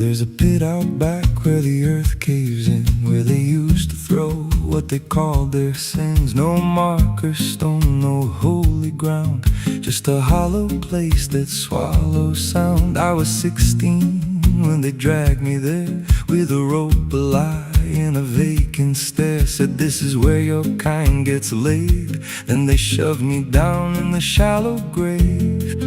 There's a pit out back where the earth caves in, where they used to throw what they called their sins. No marker stone, no holy ground, just a hollow place that swallows sound. I was 16 when they dragged me there, with a rope, a lie, and a vacant stare. Said, this is where your kind gets laid. Then they shoved me down in the shallow grave,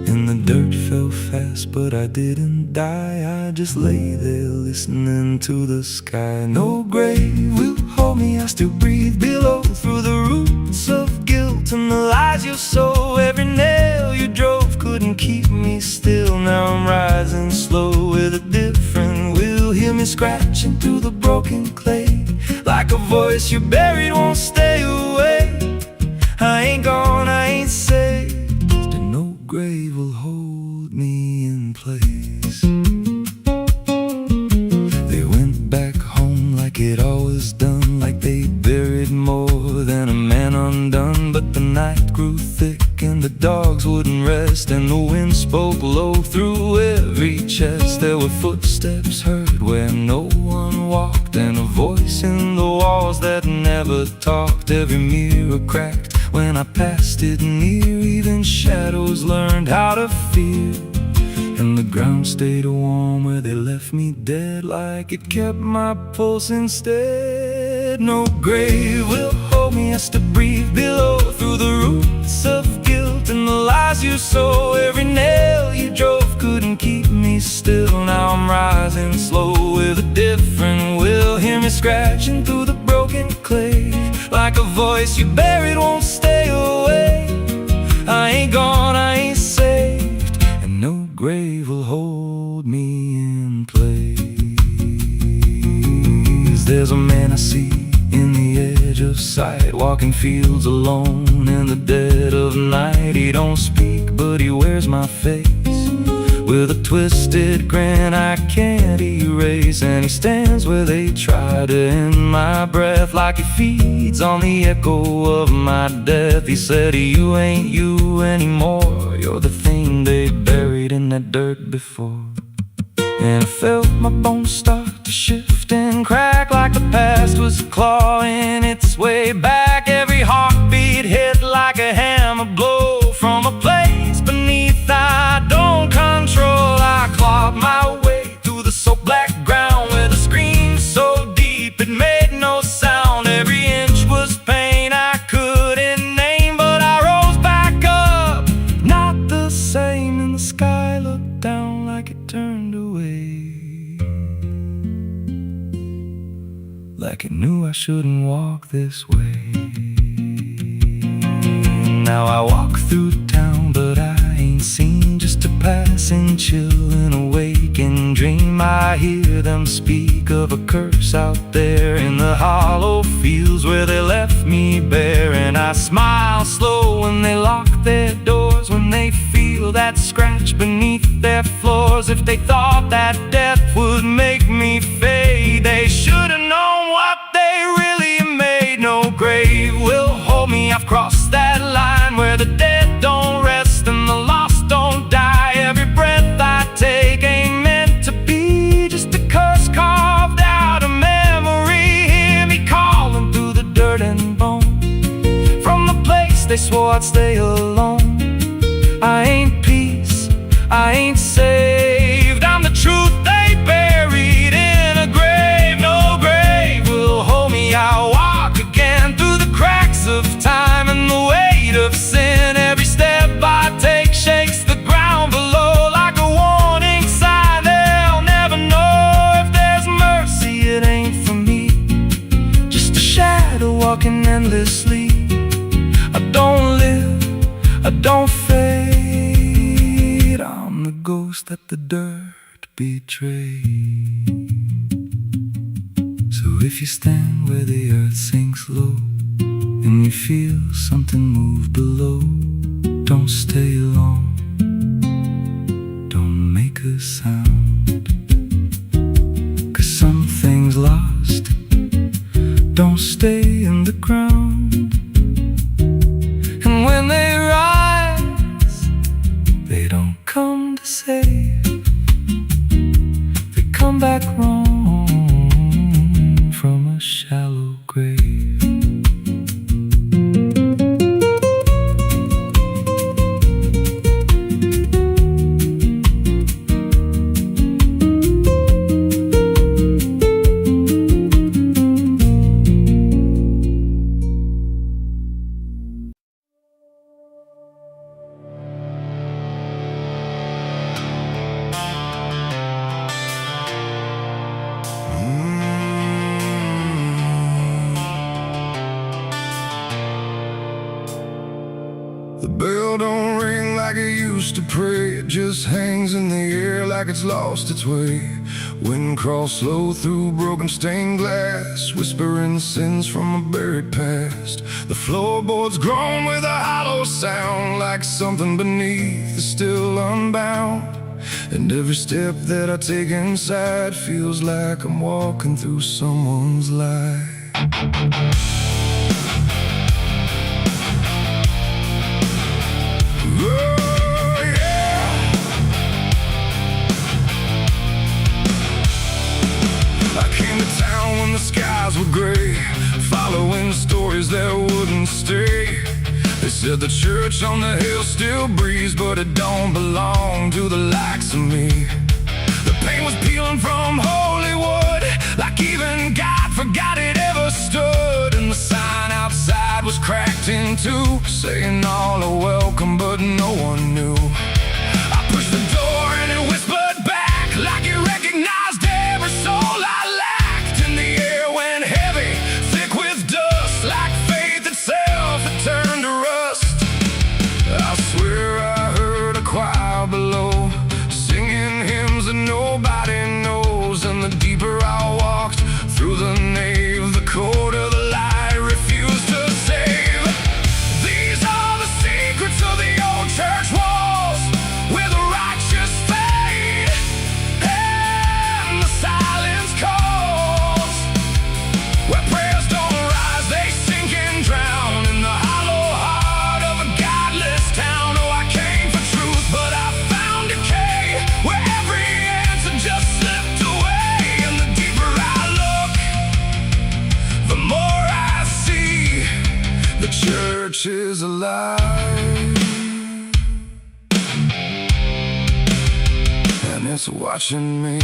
and the dirt fell fast, but I didn't die. I just lay there listening to the sky. No grave will hold me, I still breathe below, through the roots of guilt and the lies you sow. Every nail you drove couldn't keep me still. Now I'm rising slow with a different will. Hear me scratching through the broken clay, like a voice you buried won't stay away. I ain't gone, I ain't saved, and no grave will hold me in place. They went back home like it always done, like they buried more than a man undone. But the night grew thick and the dogs wouldn't rest, and the wind spoke low through every chest. There were footsteps heard where no one walked, and a voice in the walls that never talked. Every mirror cracked when I passed it near, even shadows learned how to fear. And the ground stayed warm where they left me dead, like it kept my pulse instead. No grave will hold me, I still breathe below, through the roots of guilt and the lies you sow. Every nail you drove couldn't keep me still. Now I'm rising slow with a different will. Hear me scratching through the broken clay, like a voice you buried won't stay away. I ain't gone, I ain't saved, and no grave will hold me in place. There's a man I see in the edge of sight, walking fields alone in the dead of night. He don't speak, but he wears my face with a twisted grin I can't erase. And he stands where they try to end my breath, like he feeds on the echo of my death. He said, you ain't you anymore, you're the thing they buried in that dirt before. And I felt my bones start to shift and crack, like the past was clawing its way back. Every heartbeat hit like a hammer blow from a place beneath I don't control. I clawed my way through the soaked black ground with a scream so deep it made no sound. Every inch was pain I couldn't name, but I rose back up, not the same. And the sky looked down like it turned away, like it knew I shouldn't walk this way. Now I walk through town, but I ain't seen, just a passing chill and a waking dream. I hear them speak of a curse out there in the hollow fields where they left me bare. And I smile slow when they lock their doors, when they feel that scratch beneath their floors. If they thought that death would make me fade, they should have known what they really made. No grave will hold me, I've crossed that line where the dead don't rest and the lost don't die. Every breath I take ain't meant to be, just a curse carved out of memory. Hear me calling through the dirt and bone, from the place they swore I'd stay alone. I ain't peace, I ain't saved, I'm the truth they buried in a grave. No grave will hold me, I'll walk again through the cracks of time and the weight of sin. Every step I take shakes the ground below like a warning sign. They'll never know if there's mercy, it ain't for me, just a shadow walking endlessly. I don't live, I don't fade, I'm the ghost that the dirt betrayed. So if you stand where the earth sinks low and you feel something move below, don't stay long, don't make a sound, 'cause something's lost, don't stay in the ground. And when they rise, they don't come to save, they used to pray, it just hangs in the air like it's lost its way. Wind crawls slow through broken stained glass, whispering sins from a buried past. The floorboards groan with a hollow sound, like something beneath is still unbound. And every step that I take inside feels like I'm walking through someone's life. Oh, yeah. I came to town when the skies were gray, following stories that wouldn't stay. They said the church on the hill still breathes, but it don't belong to the likes of me. The paint was peeling from Hollywood, like even God forgot it ever stood. And the sign outside was cracked in two, saying all are welcome, but no one knew. I pushed the door and it whispered back, like it recognized every soul I lacked. And the air went heavy, thick with dust, like faith itself had turned to rust. I swear I heard a choir below, singing hymns that nobody knows. And the deeper I walked through the nave, the colder the light refused to save. These are the secrets of the old church walls, where the righteous fade and the silence calls, where prayers don't rise, they sink and drown in the hollow heart of a godless town. Oh, I came for truth, but I found decay, where every answer just slipped away. And the deeper I look, the more I see the church is alive, and it's watching me.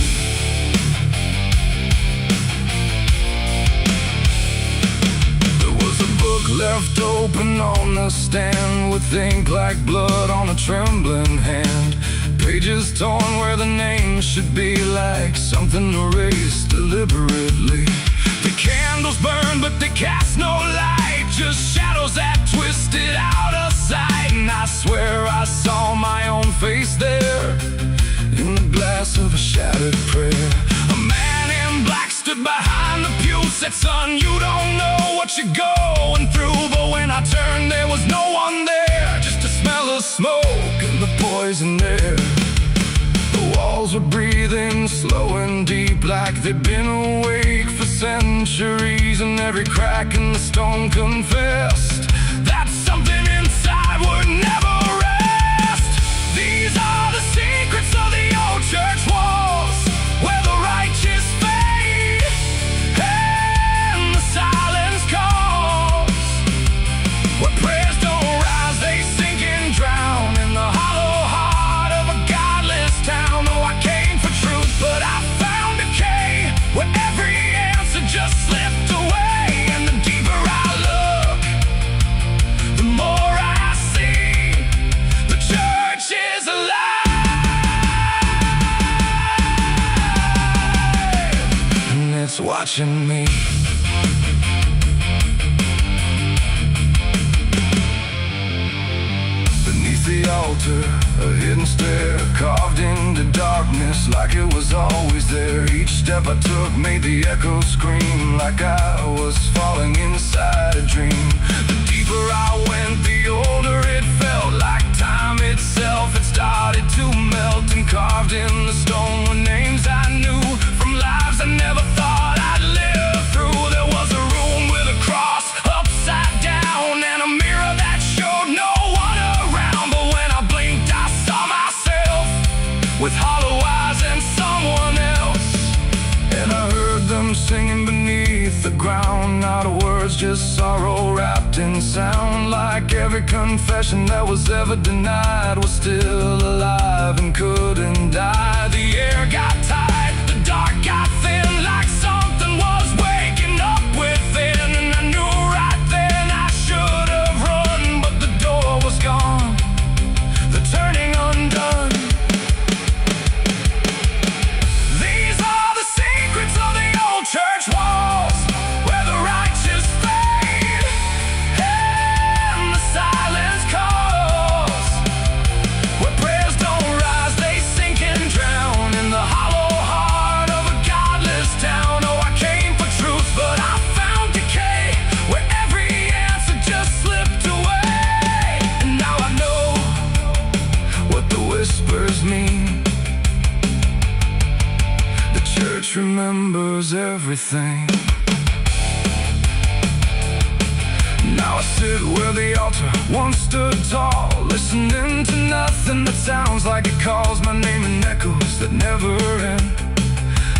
There was a book left open on the stand, with ink like blood on a trembling hand. Pages torn where the name should be, like something erased deliberately. The candles burn, but they cast no light, just shadows that twisted out of sight. And I swear I saw my own face there, in the glass of a shattered prayer. A man in black stood behind the pew, said, son, you don't know what you're going through. But when I turned, there was no one there, just a smell of smoke and the poison air. The walls were breathing slow and deep, like they'd been awake for centuries. And every crack in the stone confessed that something inside would never rest. These are the secrets of the old church walls, where the righteous fade and the silence calls, where prayers don't rise, they sink and drown in the hollow heart of a godless town. Oh, I came for truth, but I found decay, where every answer just slipped away. And the deeper I look, the more I see the church is alive, and it's watching me. Beneath the altar, a hidden stair carved into darkness, like it was always there. Each step I took made the echoes scream, like I was falling inside a dream. The deeper I went, the older it felt, like time itself had started to melt. And carved in the stone were names I knew, from lives I never thought I'd live through. There was a room with a cross upside down, and a mirror that showed no one around. But when I blinked, I saw myself with hollow eyes and someone else. And I heard them singing beneath the ground, not words, just sorrow wrapped in sound. Like every confession that was ever denied was still alive and couldn't die. The air got tight, the dark got thin, like something was waking up within. And I knew right then I should have run, but the door was gone, the turning undone. These are the secrets of the old church walls, where the righteous fade and the silence calls, where prayer face remembers everything. Now I sit where the altar once stood tall, listening to nothing that sounds like it calls my name in echoes that never end.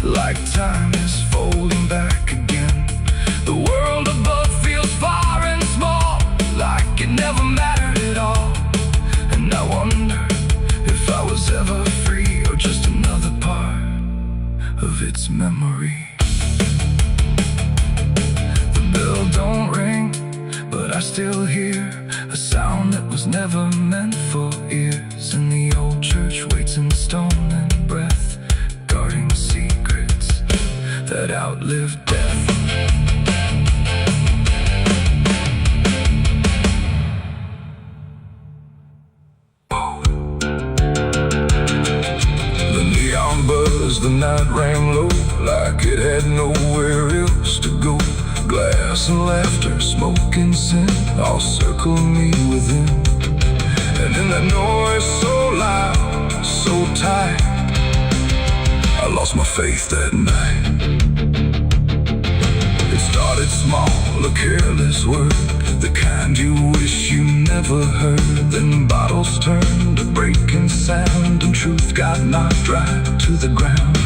Like time is folding back again. The world above feels far and small, like it never mattered at all. And I wonder if I was ever free, or just another part of its memory. The bell don't ring, but I still hear a sound that was never meant for ears. And the old church waits in stone and breath, guarding secrets that outlive death. The neon buzzed, the night rang low, like it had nowhere else to go. Glass and laughter, smoke and sin all circle me within. And in that noise so loud, so tight, I lost my faith that night. It started small, a careless word, the kind you wish you never heard. Then bottles turned to breaking sound, and truth got knocked right to the ground.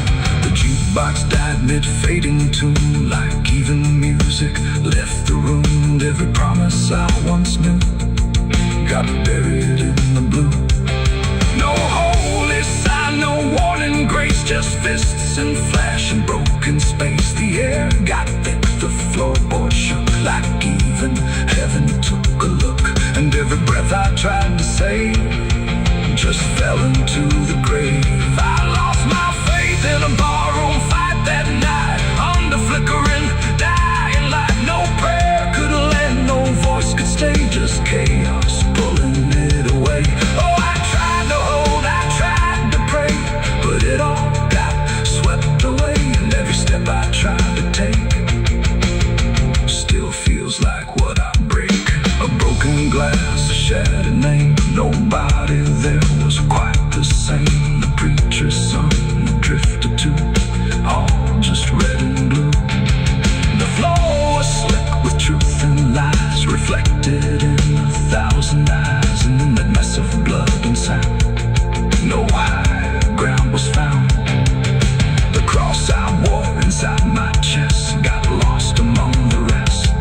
The jukebox died mid-fading tune, like even music left the room. And every promise I once knew got buried in the blue. No holy sign, no warning grace, just fists and flash and broken space. The air got thick, the floorboard shook, like even heaven took a look. And every breath I tried to save just fell into the grave. I lost my faith in a barroom fight that night, under flickering, dying light. No prayer could land, no voice could stay, just chaos pulling it away. Oh, I tried to hold, I tried to pray, but it all got swept away. And every step I tried to take still feels like what I break. A broken glass, a shattered name, nobody there was quite the same. The preacher's son, the drifter too, all just red and blue. The floor was slick with truth and lies, reflected in 1,000 eyes. And in that mess of blood and sound, no higher ground was found. The cross I wore inside my chest got lost among the rest.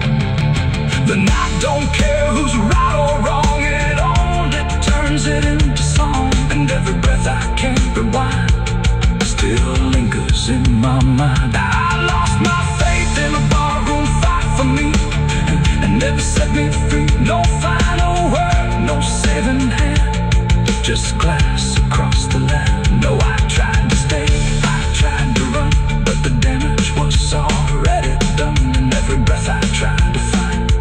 The night don't care who's right or wrong, it only turns it into song. And every breath I can't rewind still lingers in my mind. I lost my faith in a barroom fight for me, and never set me free. No final word, no saving hand, just glass across the land. No, I tried to stay, I tried to run, but the damage was already done. And every breath I tried to find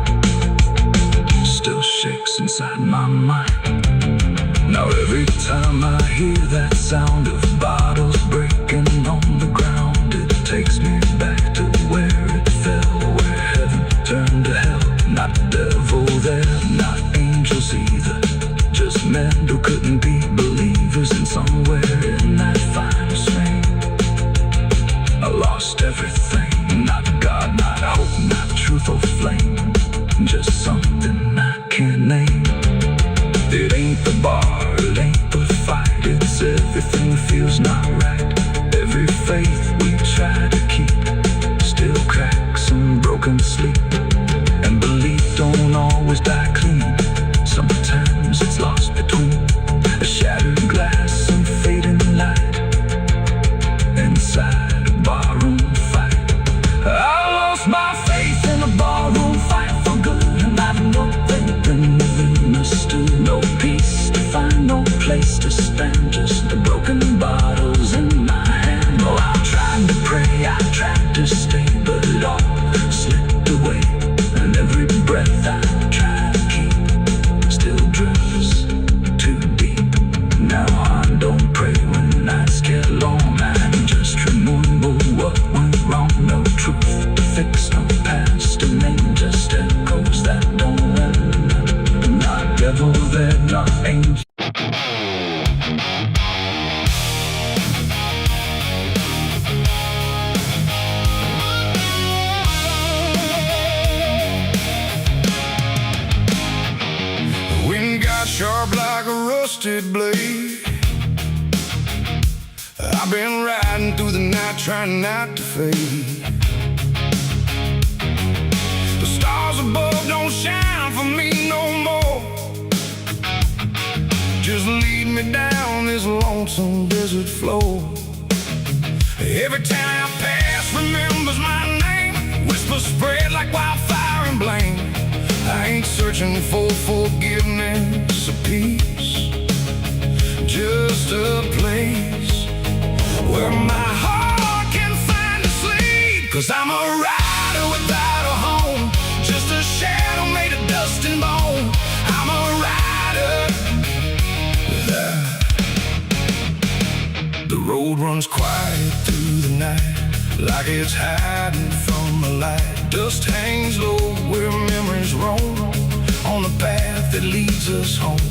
still shakes inside my mind. Now every time I hear that sound of bottles breaking on the ground, it takes me back to where it fell, where heaven turned to hell. Not devil there, not angels either, just men who couldn't be believers. And somewhere in that final swing, I lost everything. Not God, not hope, not truth or flame, just something I can't name. It ain't the bar, it ain't the fight, it's everything that feels not right. Every faith we try to keep still cracks and broken sleep. And belief don't always die clean, sometimes it's lost between a shattered glass and fading light inside a barroom fight. I lost my faith in a barroom fight for good, and I've nothing understood. No peace to find, no place to stand, just the broken bottles in my hand. Oh, I tried to pray, I tried to stay, but it all slipped away. And every breath I tried to rusted blade. I've been riding through the night trying not to fade. The stars above don't shine for me no more. Just lead me down this lonesome desert floor. Every town I pass remembers my name. Whispers spread like wildfire and blame. I ain't searching for forgiveness or peace, just a place where my heart can find a sleep. 'Cause I'm a rider without a home, just a shadow made of dust and bone. I'm a rider. The road runs quiet through the night, like it's hiding from the light. Dust hangs low where memories roam, on the path that leads us home.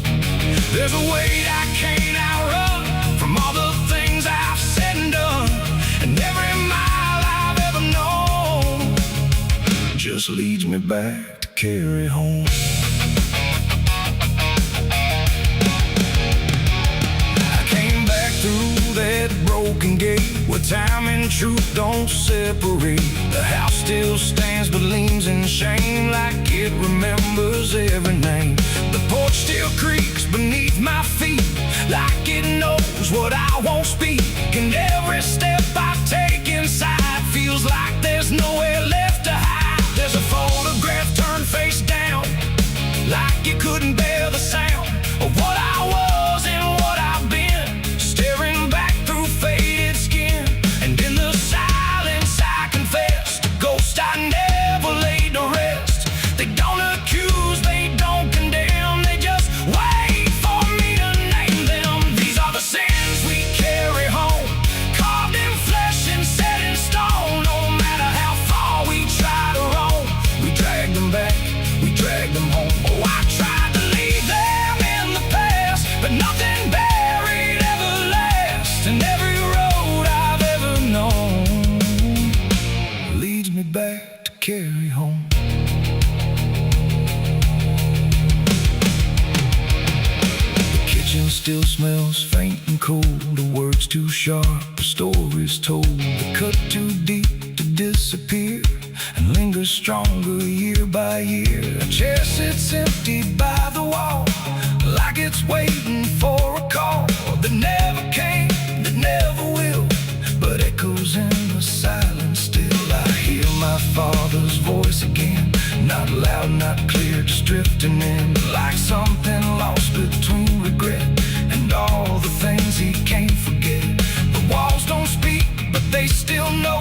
There's a weight I can't outrun, from all the things I've said and done. And every mile I've ever known just leads me back to carry home. I came back through that broken gate, where time and truth don't separate. The house still stands but leans in shame, like it remembers every name. The porch still creaks beneath my feet, like it knows what I won't speak. And every step I take inside feels like there's nowhere left to hide. There's a photograph turned face down, like you couldn't bear the sound of what I was and what I've been, staring back through faded skin. And in the silence I confess, the ghost I never laid to rest. They don't accuse, they don't condemn, they just wait for me to name them. These are the sins we carry home, carved in flesh and set in stone. No matter how far we try to roam, we drag them back, we drag them home. Oh, I tried to leave them in the past, but nothing buried ever lasts. And every road I've ever known leads me back to carry home. The kitchen still smells faint and cold, the words too sharp, the stories told. The cut too deep to disappear, and lingers stronger year by year. A chair sits empty by the wall, like it's waiting for a call that never came, that never will, but echoes in the silence still. I hear my father's voice again, not loud, not clear, just drifting in, like something lost between regret and all the things he can't forget. The walls don't speak, but they still know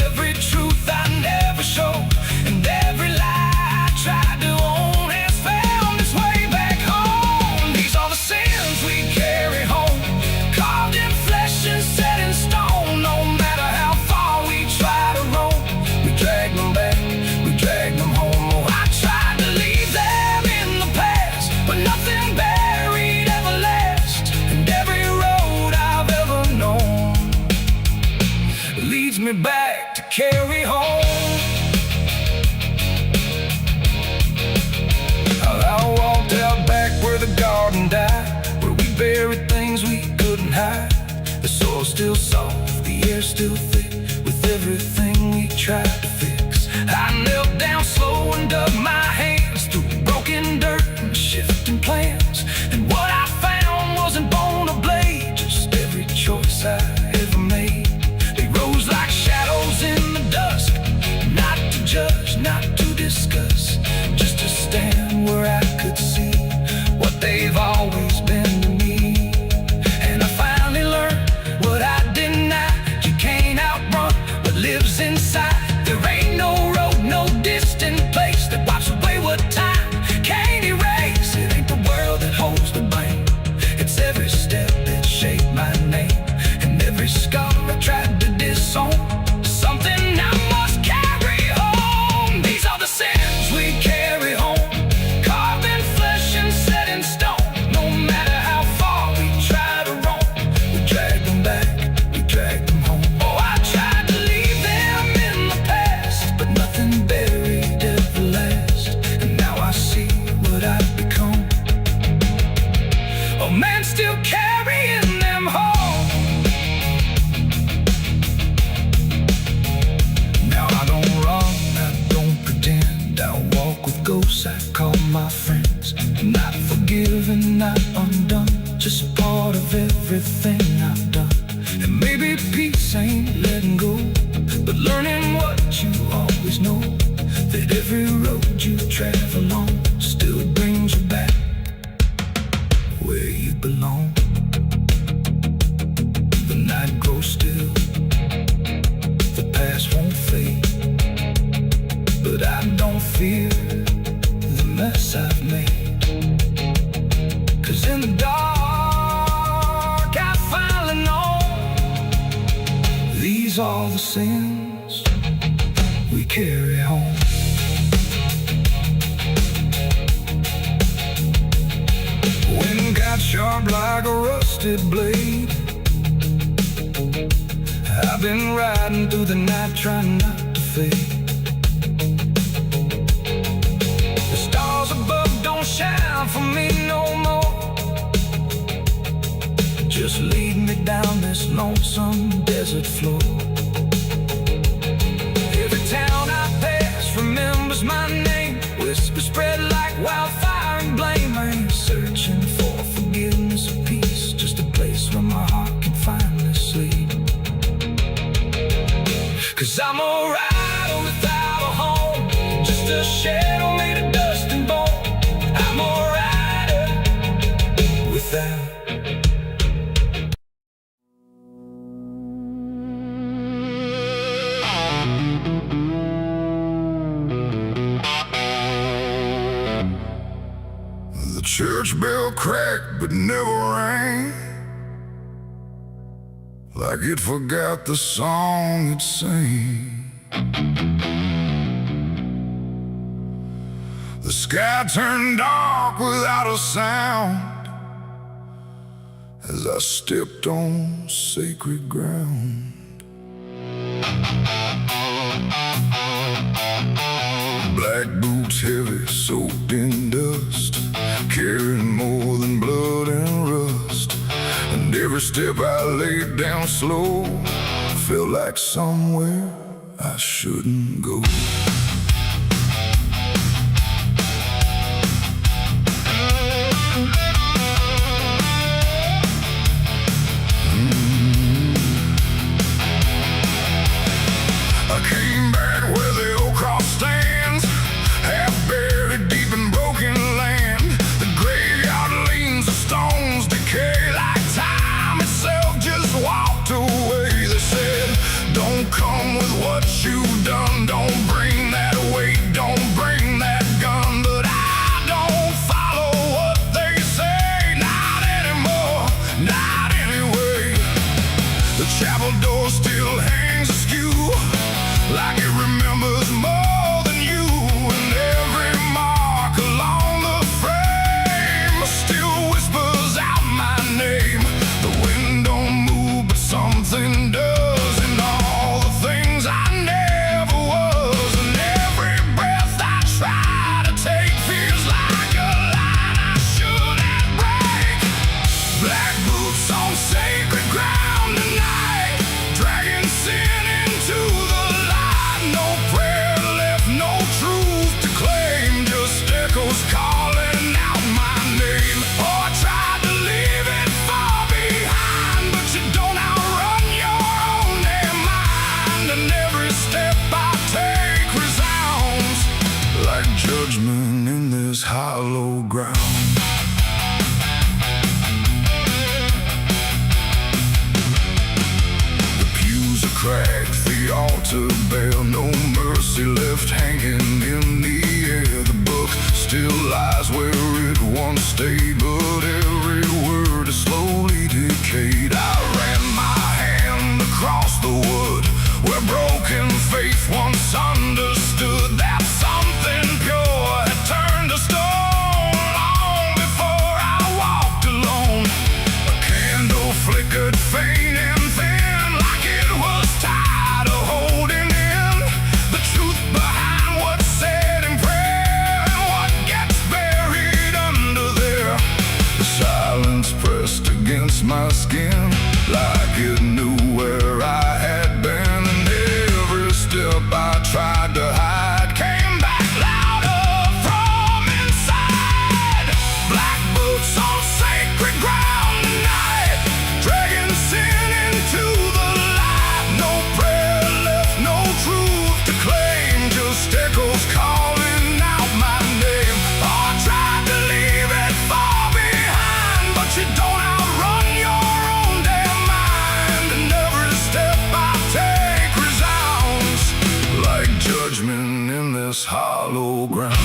every truth I never showed, and every lie I tried to own has found its way back home. These are the sins we carry home, carved in flesh and set in stone. No matter how far we try to roam, we drag them back, we drag them home. Oh, I tried to leave them in the past, but nothing buried ever lasts. And every road I've ever known leads me back to carry home. I walked out back where the garden died, where we buried things we couldn't hide. The soil's still soft, the air's still thick, with everything we tried to fix. I knelt down slow and dug my hands through broken dirt and shifting plans. And what I found wasn't bone or blade, just every choice I ever made. They rose like shadows in the dusk, not to judge, not to discuss, just to stand where I could see what they've always been to me. And I finally learned what I denied: you can't outrun what lives inside. There ain't no road, no distant place that wipes away what time can't erase. It ain't the world everything I've done. And maybe peace ain't letting go, but learning what you always know, that every road you travel on still brings you back where you belong. The night grows still, the past won't fade, but I don't fear the mess I've made. 'Cause in the dark I finally know these are the sins we carry home. Wind got sharp like a rusted blade. I've been riding through the night trying not to fade. The stars above don't shine for me no more. Just lead me down this lonesome desert floor. Every town I pass remembers my name. Whispers spread like wildfire and blame. I ain't searching for forgiveness or peace, just a place where my heart can finally sleep. 'Cause I'm a rider without a home, just a shadow made of dust and bone. I'm a rider without. The church bell cracked but never rang, like it forgot the song it sang. The sky turned dark without a sound as I stepped on sacred ground. Black boots heavy, soaked in dust, carrying more than blood and rust. And every step I laid down slow felt like somewhere I shouldn't go. I came back where the old cross stands, half buried deep in broken land. The graveyard leans, the stones decay like time itself just walked away. They said, don't come with what you've done, don't bring that weight, don't bring that gun. But I don't follow what they say, not anymore, not anyway. The chapel door still hangs askew, like it remembers more than you. And every mark along the frame still whispers out my name. The wind don't move, but something does, and all the things I never was. And every breath I try to take feels like a line I shouldn't break. Black boots on sacred ground tonight, dragging sin into the light. No prayer left, no truth to claim, just echoes calling out my name. Oh, I tried to leave it far behind, but you don't outrun your own damn mind. And every step I take resounds like judgment in this hollow ground. The pews are cracked, the altar bare, no mercy left hanging in the air. The book still lies where it once stayed, but every word is slowly decayed. I ran my hand across the wood where broken faith once understood that something pure had turned to stone long before I walked alone. A candle flickered faint and thin, like it was tired of holding in the truth behind what's said in prayer and what gets buried under there. The silence pressed against my skin, like it knew where I had been. And every step I tried to hide came back louder from inside. Black boots on sacred ground tonight, this hollow ground.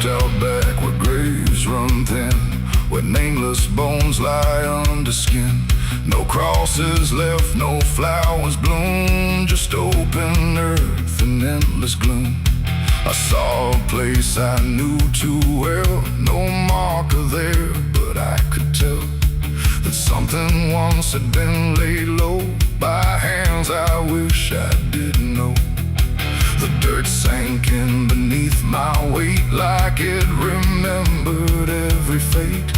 Out back where graves run thin, where nameless bones lie under skin. No crosses left, no flowers bloom, just open earth and endless gloom. I saw a place I knew too well, no marker there, but I could tell that something once had been laid low by hands I wish I didn't know. The dirt sank in beneath my weight like it remembered every fate.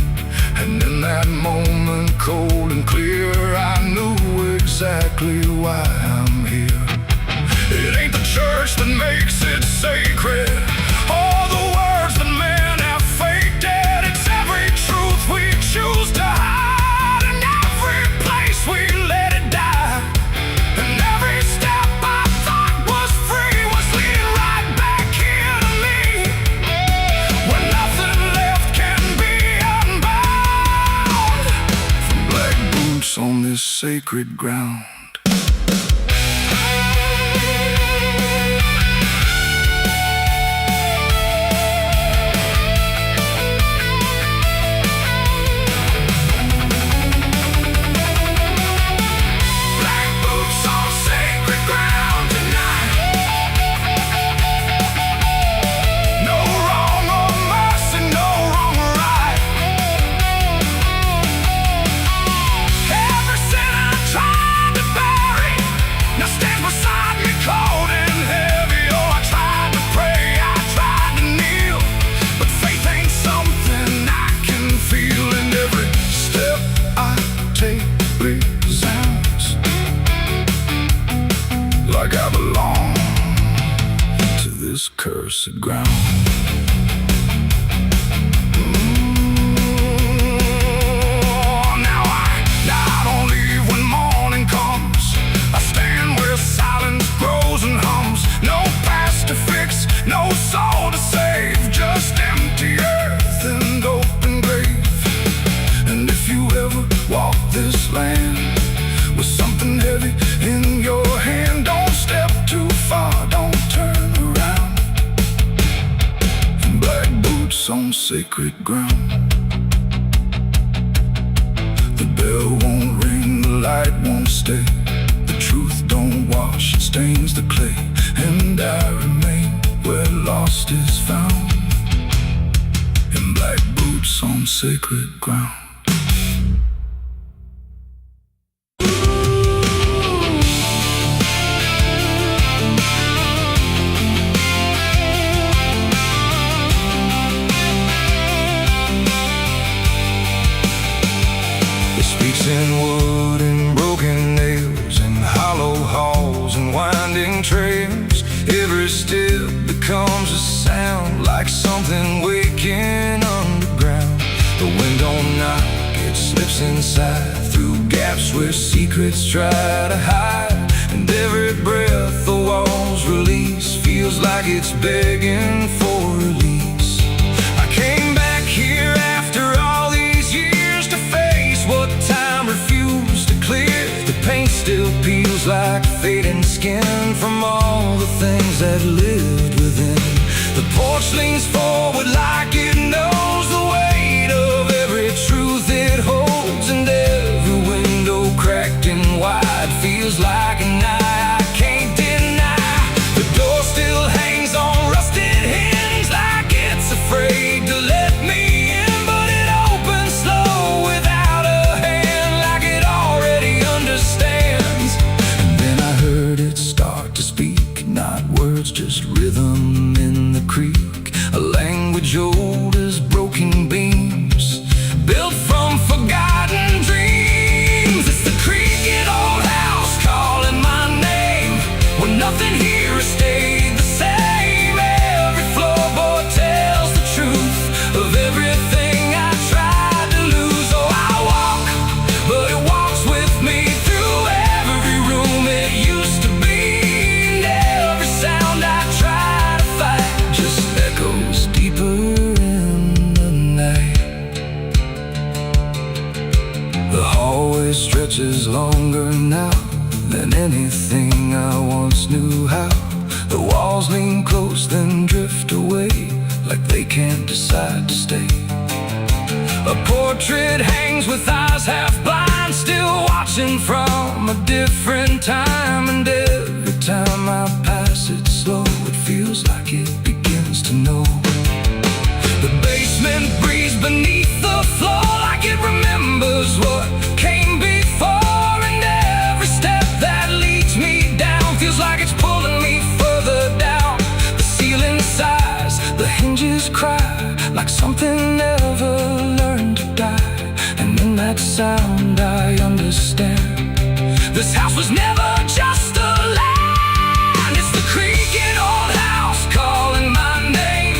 And in that moment, cold and clear, I knew exactly why I'm here. It ain't the church that makes it sacred, or the words that men have faked it. It's every truth we choose to hide, and every place we let it die. And every step I thought was free was leading right back here to me, where nothing left can be unbound. From black boots on this sacred ground. Like I belong to this cursed ground. Now I don't leave when morning comes. I stand where silence grows and hums. No past to fix, no soul to save, just empty earth and open grave. And if you ever walk this land with something heavy in your hand, don't step too far, don't turn around. Black boots on sacred ground. The bell won't ring, the light won't stay. The truth don't wash, it stains the clay. And I remain where lost is found, in black boots on sacred ground. In wood and broken nails, and hollow halls and winding trails, every step becomes a sound, like something waking underground. The wind don't knock, it slips inside, through gaps where secrets try to hide. And every breath the walls release feels like it's begging for release. I came back here after all these years to face what time refused to clear. The paint still peels like fading skin from all the things that lived within. The porch leans forward like it knows the weight of every truth it holds, and every window cracked and wide feels like an eye I can't deny. The door still hangs on rusted hinges like it's afraid to let me in, but it opens slow without a hand, like it already understands. And then I heard it start to speak, not words, just rhythm in the creek. A memory stretches longer now than anything I once knew how. The walls lean close, then drift away, like they can't decide to stay. A portrait hangs with eyes half blind, still watching from a different time. And every time I pass it slow, it feels like it begins to know. The basement breathes beneath the floor, like it remembers what came before. And every step that leads me down feels like it's pulling me further down. The ceiling sighs, the hinges cry, like something never learned to die. And in that sound I understand, this house was never just a land. It's the creaking old house calling my name,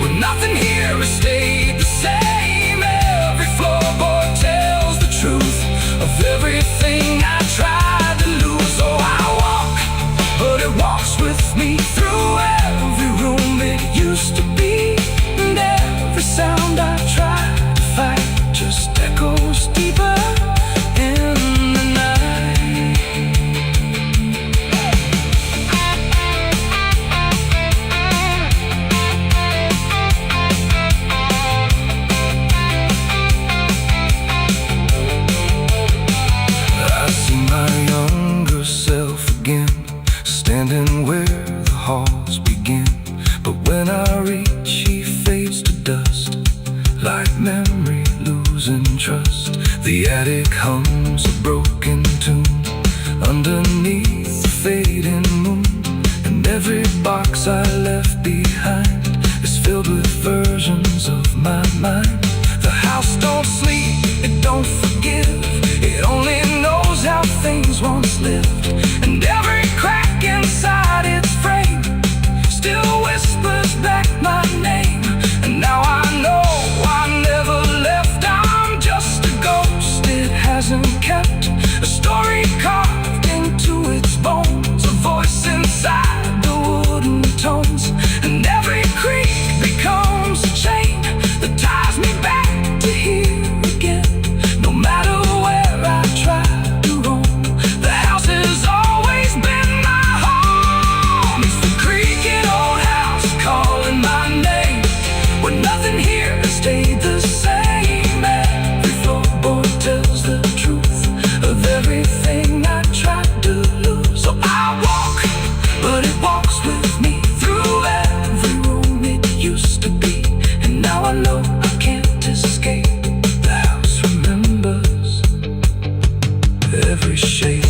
where nothing here has stayed the same. Every floorboard tells the truth of everything I tried to lose. Oh, I walk, but it walks with me through every room it used to be. And every sound I try to fight just echoes deeper in the night. I see my younger self again, standing where the halls begin. But when I reach, he fades to dust, like memory losing trust. The attic hums a broken tune underneath the fading moon. And every box I left behind is filled with versions of my mind. The house don't sleep, it don't forgive, it only knows how things once lived. And every crack inside its frame still whispers back my name. And now I know I never left, I'm just a ghost it hasn't kept. A story carved into its bones, a voice inside the wooden tones. And every creak becomes a chain that ties me back to here again. No matter where I try to roam, the house has always been my home. It's the creaking old house calling my name, where nothing here has stayed the same. Every floorboard tells the truth of everything I tried to lose. So I walk, but it walks with me through every room it used to be. And now I know I can't escape, the house remembers every shape.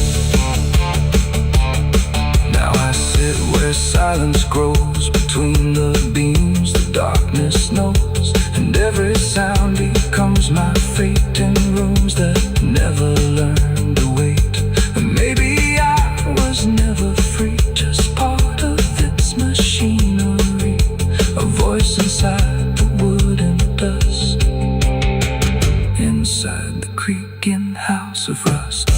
Now I sit where silence grows between the beams, the darkness knows. And every sound becomes my fate in rooms that never learned to wait. And maybe I was never free, just part of its machinery. A voice inside the wood and dust, inside the creaking house of rust.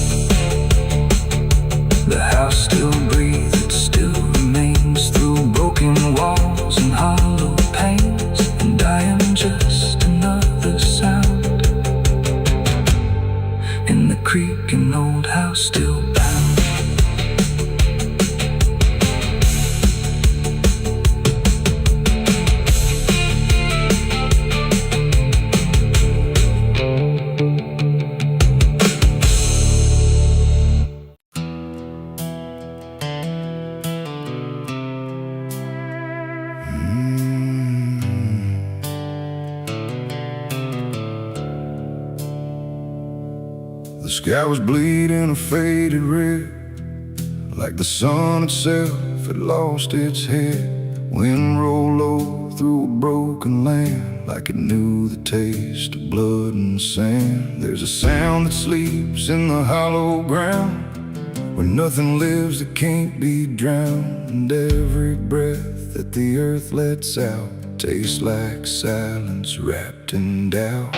The house still breathes, it still remains through broken walls and hollow panes. And I am just another sound in the creaking old house still bound. The sky was bleeding a faded red, like the sun itself had lost its head. Wind rolled low through a broken land, like it knew the taste of blood and sand. There's a sound that sleeps in the hollow ground, where nothing lives that can't be drowned. And every breath that the earth lets out tastes like silence wrapped in doubt.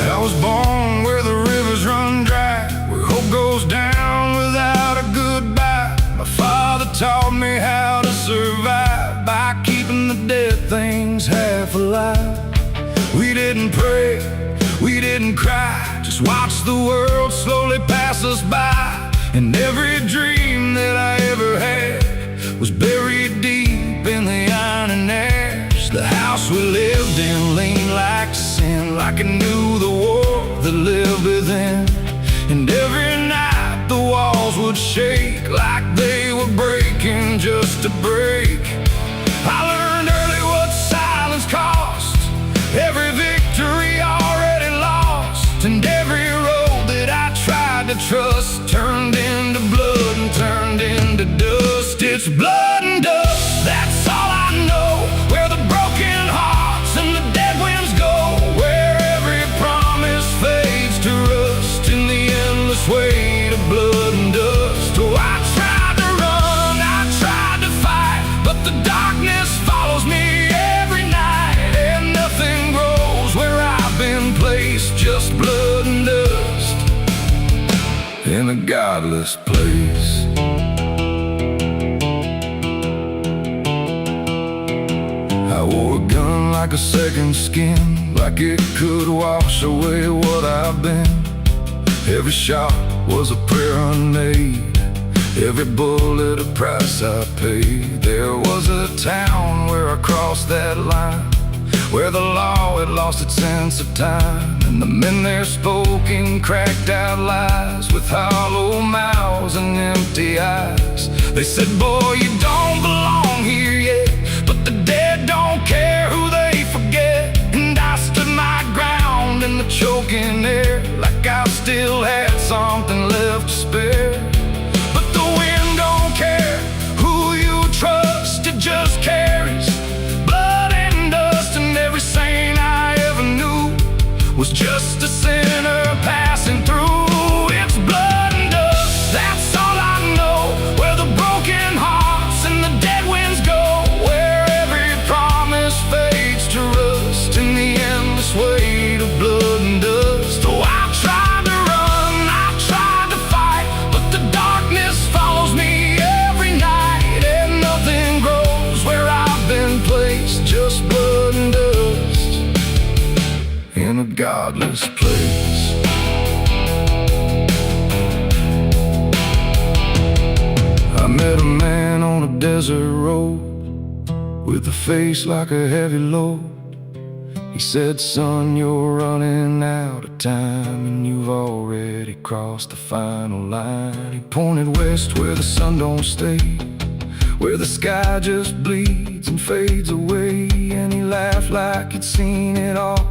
I was born where the rivers run dry, where hope goes down without a goodbye. didn't cry, just watched the world slowly pass us by. And every dream that I ever had was buried deep in the iron and ash. The house we lived in leaned like sin, like it knew the war that lived within. And every night the walls would shake like they were breaking just to break. I learned early what silence cost, every victory already lost. And every road that I tried to trust turned into blood and turned into dust. It's blood and dust, that's all I know. Where the broken hearts and the dead winds go, where every promise fades to rust in the endless weight of blood and dust. Oh, I tried to run, I tried to fight, but the darkness follows me every night. And nothing grows where I've been placed, just blood and dust in a godless place. I wore a gun like a second skin, like it could wash away what I've been. Every shot was a prayer unmade, every bullet a price I paid. There was a town where I crossed that line, where the law had lost its sense of time. And the men there spoke in cracked out lies, with hollow mouths and empty eyes. They said, boy, you don't belong here yet, but the dead don't care who they forget. And I stood my ground in the choking air, like I still had something left to spare. But the wind don't care who you trust, it just carries blood and dust. And every saint I ever knew was just a sinner passing through. It's blood and dust, that's all I know. Where the broken hearts and the dead winds go, where every promise fades to rust in the endless weight of blood and dust. Oh, I tried to run, I tried to fight, but the darkness follows me every night. And nothing grows where I've been placed, just blood and dust in a godless place. I met a man on a desert road, with a face like a heavy load. He said, son, you're running out of time, and you've already crossed the final line. He pointed west where the sun don't stay, where the sky just bleeds and fades away. And he laughed like he'd seen it all,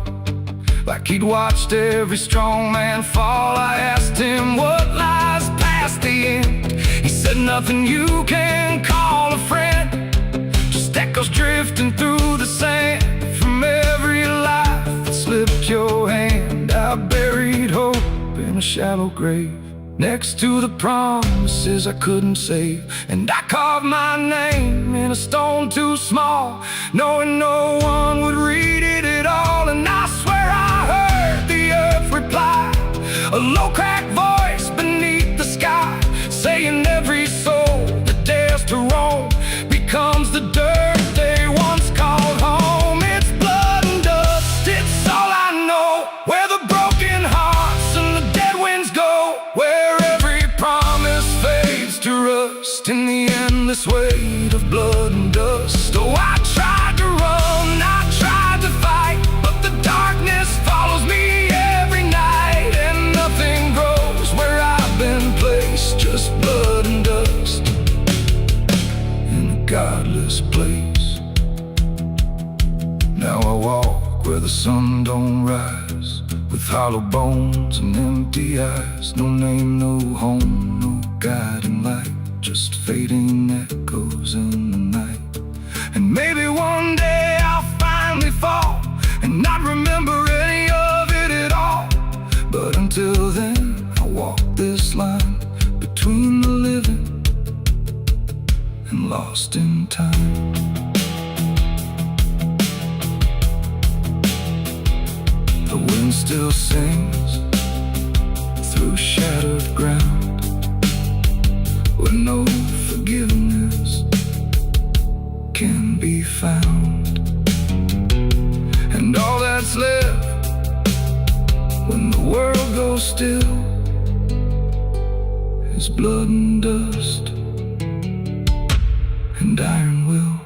like he'd watched every strong man fall. I asked him what lies past the end. He said, nothing you can call a friend, just echoes drifting through the sand from every life that slipped your hand. I buried hope in a shallow grave, next to the promises I couldn't save. And I carved my name in a stone too small, knowing no one would read it at all. And I swear I heard the earth reply, a low cracked voice beneath the sky, saying every soul that dares to roam becomes the dirt they once called home. It's blood and dust, it's all I know. Where the broken hearts and the dead winds go, where every promise fades to rust in the endless weight of blood and dust. Oh, I tried to run, I tried to fight, but the darkness follows me every night. And nothing grows where I've been placed, just blood and dust in a godless place. Now I walk where the sun don't rise, with hollow bones and empty eyes. No name, no home, no guiding light, just fading echoes in the night. And maybe one day I'll finally fall and not remember any of it at all. But until then, I'll walk this line between the living and lost in time. The wind still sings through shattered ground, where no forgiveness can be found. And all that's left when is blood and dust and iron will.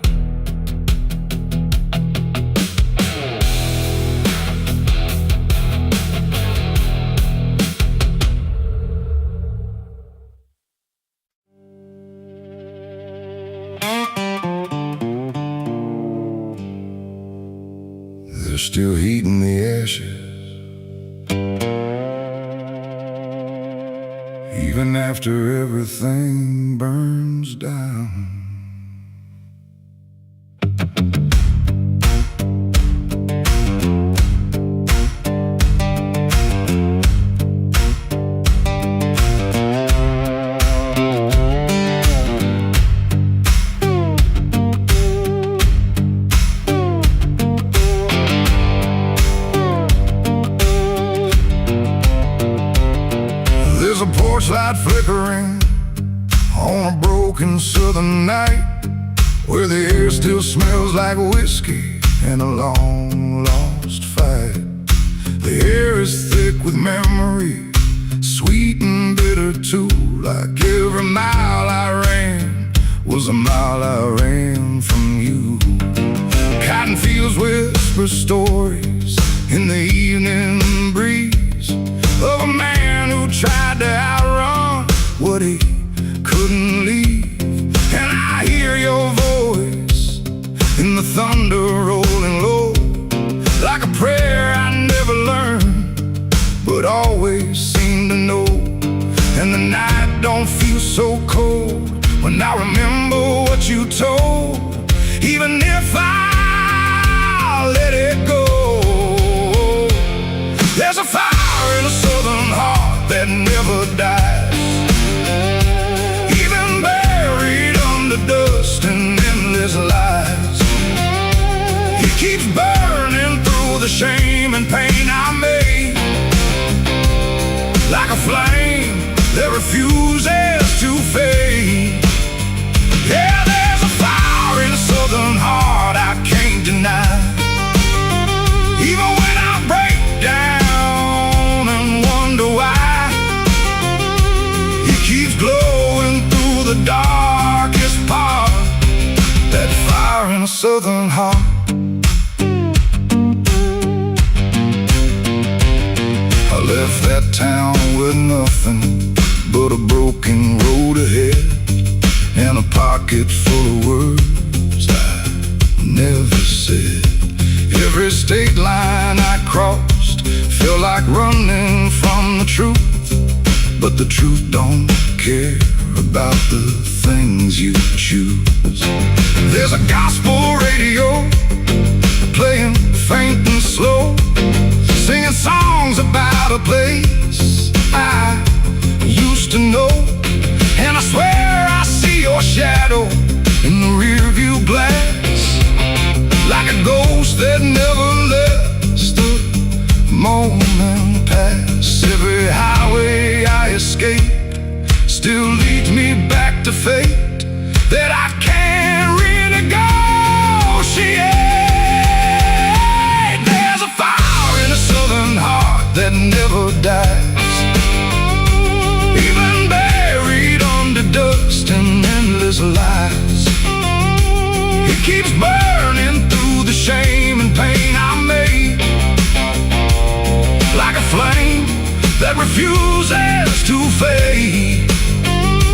There's still heat in the ashes, even after everything burns down. There's a porch light flickering on a broken southern night, where the air still smells like whiskey and a long lost fight. The air is thick with memory, sweet and bitter too, like every mile I ran was a mile I ran from you. Cotton fields whisper stories in the evening breeze of a man who tried to outrun what he couldn't leave. And I hear your voice in the thunder rolling low, like a prayer I never learned but always seem to know. And the night don't feel so cold when I remember what you told, even if I let it go. There's a fire in a southern heart that never dies, even buried under dust and endless lies. It keeps burning through the shame and pain I made, like a flame that refuses to fade. Yeah, there's a fire in a southern heart I can't deny, even when I break down and wonder why. It keeps glowing through the darkest part, that fire in a southern heart. I left that town with nothing but a broken road ahead, and a pocket full of words I never said. Every state line I crossed felt like running from the truth, but the truth don't care about the things you choose. There's a gospel radio playing faint and slow, singing songs about a place I used to know. And I swear I see your shadow in the rearview glass, like a ghost that never lets the moment pass. Every highway I escaped still leads me back to fate that I can't renegotiate. There's a fire in a southern heart that never dies, even buried under dust and endless lies. It keeps burning through the shame and pain I made, like a flame that refuses to fade.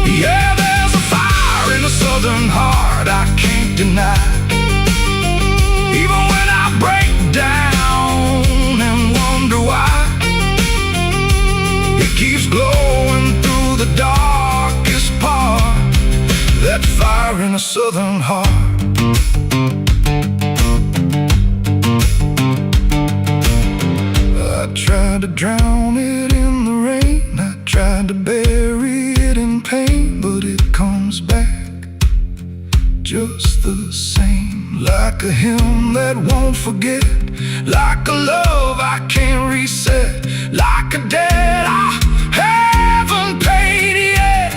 Yeah, there's a fire in a southern heart I can't deny, even when I break down and wonder why. It keeps glowing through the darkest part, that fire in a southern heart. I tried to drown it in the rain, I tried to bury it in pain, but it comes back just the same, like a hymn that won't forget, like a love I can't reset, like a debt I haven't paid yet.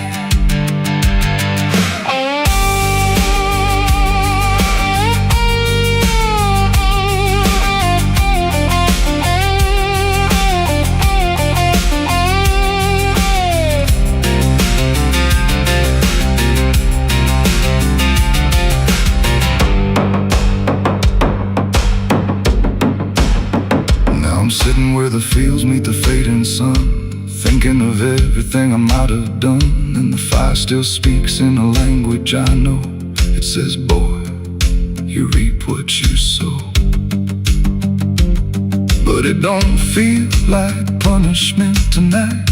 of everything I might have done, and the fire still speaks in a language I know. It says, boy, you reap what you sow. But it don't feel like punishment tonight.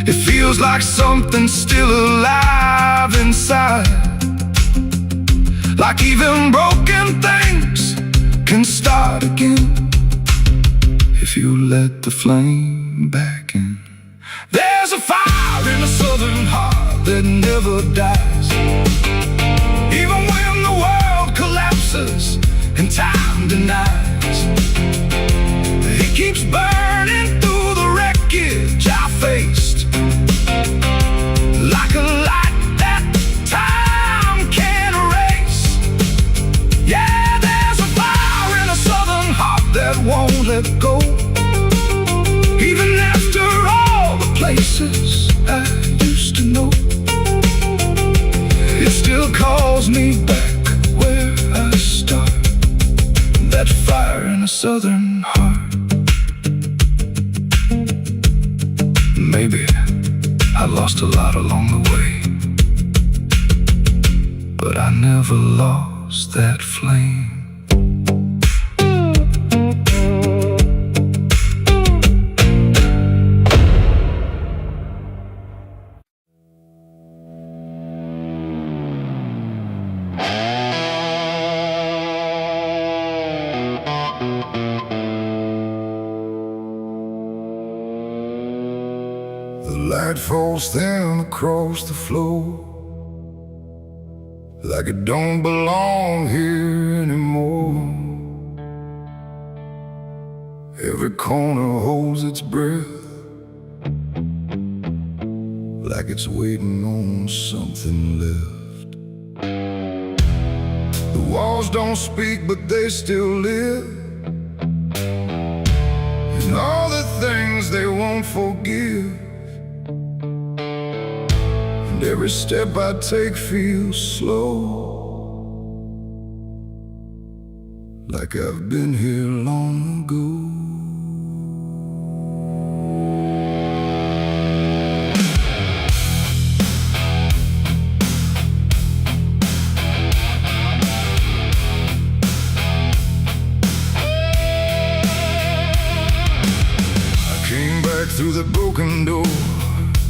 It feels like something's still alive inside. Like even broken things can start again if you let the flame back in. There's a fire in the southern heart that never dies. Even when the world collapses and time denies, it keeps burning through the wreckage I faced, like a light that time can't erase. Yeah, there's a fire in a southern heart that won't let go. Even after all the places I used to know, it still calls me back where I start. That fire in a southern heart. Maybe I lost a lot along the way, but I never lost that flame. The light falls thin across the floor, like it don't belong here anymore. Every corner holds its breath, like it's waiting on something left. The walls don't speak, but they still live, and all the things they won't forgive. Every step I take feels slow, like I've been here long ago. I came back through the broken door,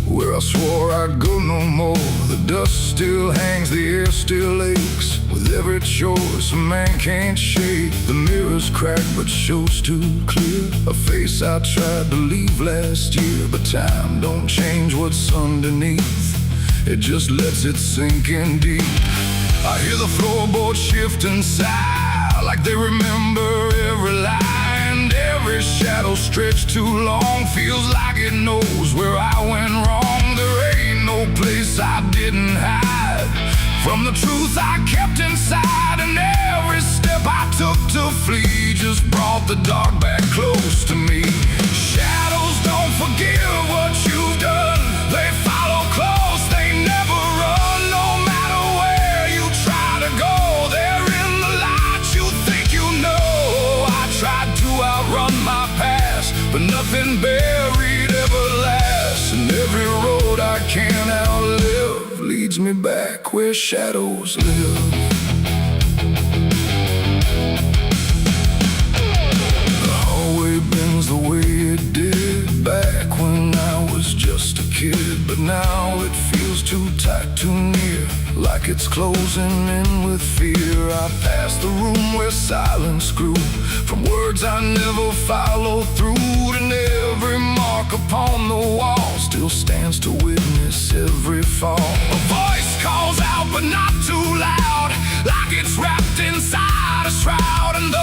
where I swore I'd go no more. The dust still hangs, the air still aches with every choice a man can't shake. The mirror's cracked but shows too clear a face I tried to leave last year. But time don't change what's underneath, it just lets it sink in deep. I hear the floorboards shift and sigh, like they remember every lie, and every shadow stretched too long feels like it knows where I went wrong. There ain't no place I didn't hide from the truth I kept inside, and every step I took to flee just brought the dark back close to me. Shadows don't forgive what you've done, they follow close, they never run. No matter where you try to go, they're in the light you think you know. I tried to outrun my past, but nothing buried ever lasts, and every road I can't outlive leads me back where shadows live. The hallway bends the way it did back when I was just a kid, but now it feels too tight, too near, like it's closing in with fear. I pass the room where silence grew, from words I never followed through, and every mark upon the wall still stands to witness every fall. A voice calls out but not too loud, like it's wrapped inside a shroud. And though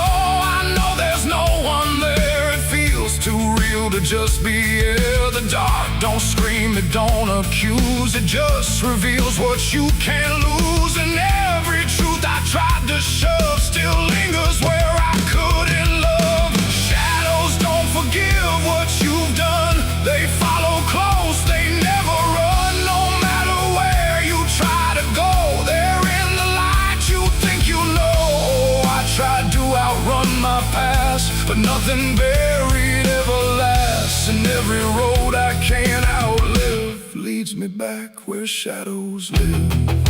I know there's no one there, it feels too real to just be here. The dark don't scream, it don't accuse, it just reveals what you can't lose. And every truth I tried to shove still lingers where I couldn't love. Shadows don't forgive what you've done, they follow close, they never run. No matter where you try to go, they're in the light you think you know. I tried to outrun my past, but nothing buried ever lasts, and every road I me back where shadows live.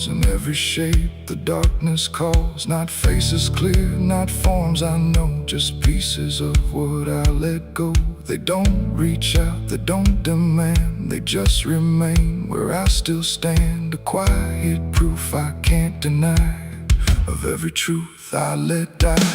In every shape the darkness calls, not faces clear, not forms I know, just pieces of what I let go. They don't reach out, they don't demand, they just remain where I still stand. A quiet proof I can't deny of every truth I let die.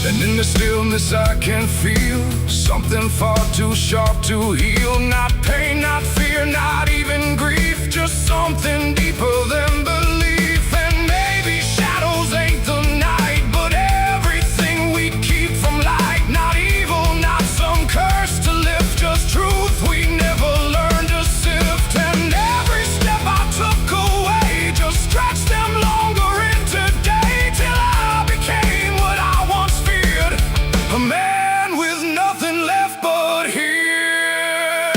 And in the stillness I can feel something far too sharp to heal. Not pain, not fear, not even grief, just something deeper than belief. And maybe shadows ain't the night, but everything we keep from light. Not evil, not some curse to lift, just truth we never learned to sift. And every step I took away just stretched them longer into day, till I became what I once feared, a man with nothing left but here.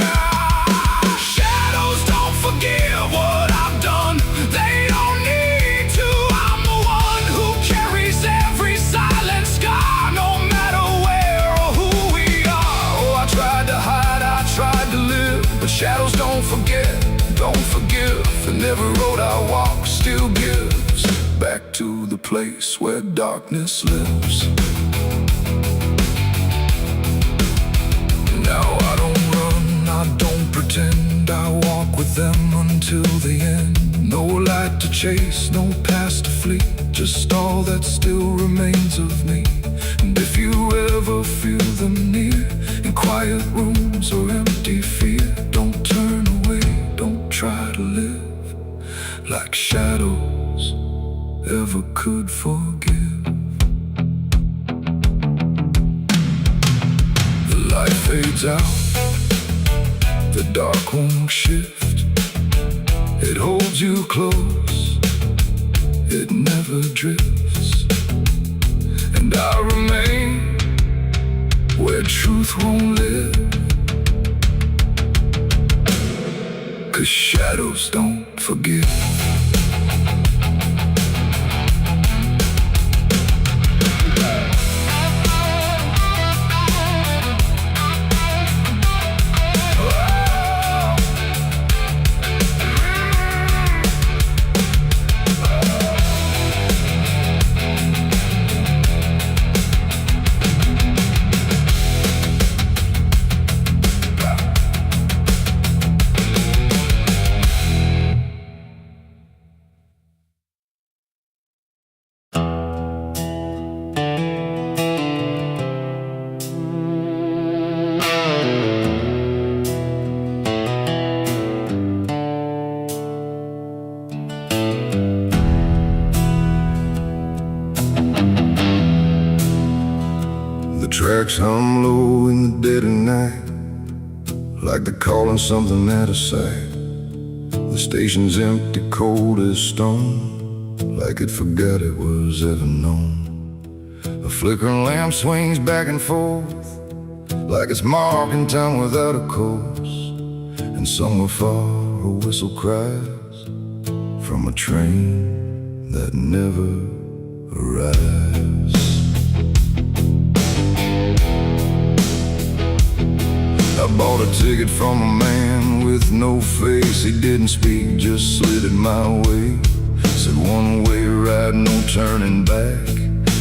Shadows don't forgive what I've done, they don't need to. I'm the one who carries every silent scar, no matter where or who we are. Oh, I tried to hide, I tried to live, but shadows don't forget, don't forgive. And every road I walk still gives back to the place where darkness lives. Now I don't run, I don't pretend, I walk with them until the end. No light to chase, no past to flee, just all that still remains of me. And if you ever feel them near, in quiet rooms or empty fear, don't turn away, don't try to live like shadows ever could forgive. The light fades out, the dark won't shift. It holds you close, it never drifts. And I remain where truth won't live, 'cause shadows don't forgive. Tracks hum low in the dead of night, like they're calling something out of sight. The station's empty, cold as stone, like it forgot it was ever known. A flickering lamp swings back and forth, like it's marking time without a course. And somewhere far a whistle cries from a train that never arrives. I bought a ticket from a man with no face. He didn't speak, just slid it my way. Said one way ride, no turning back,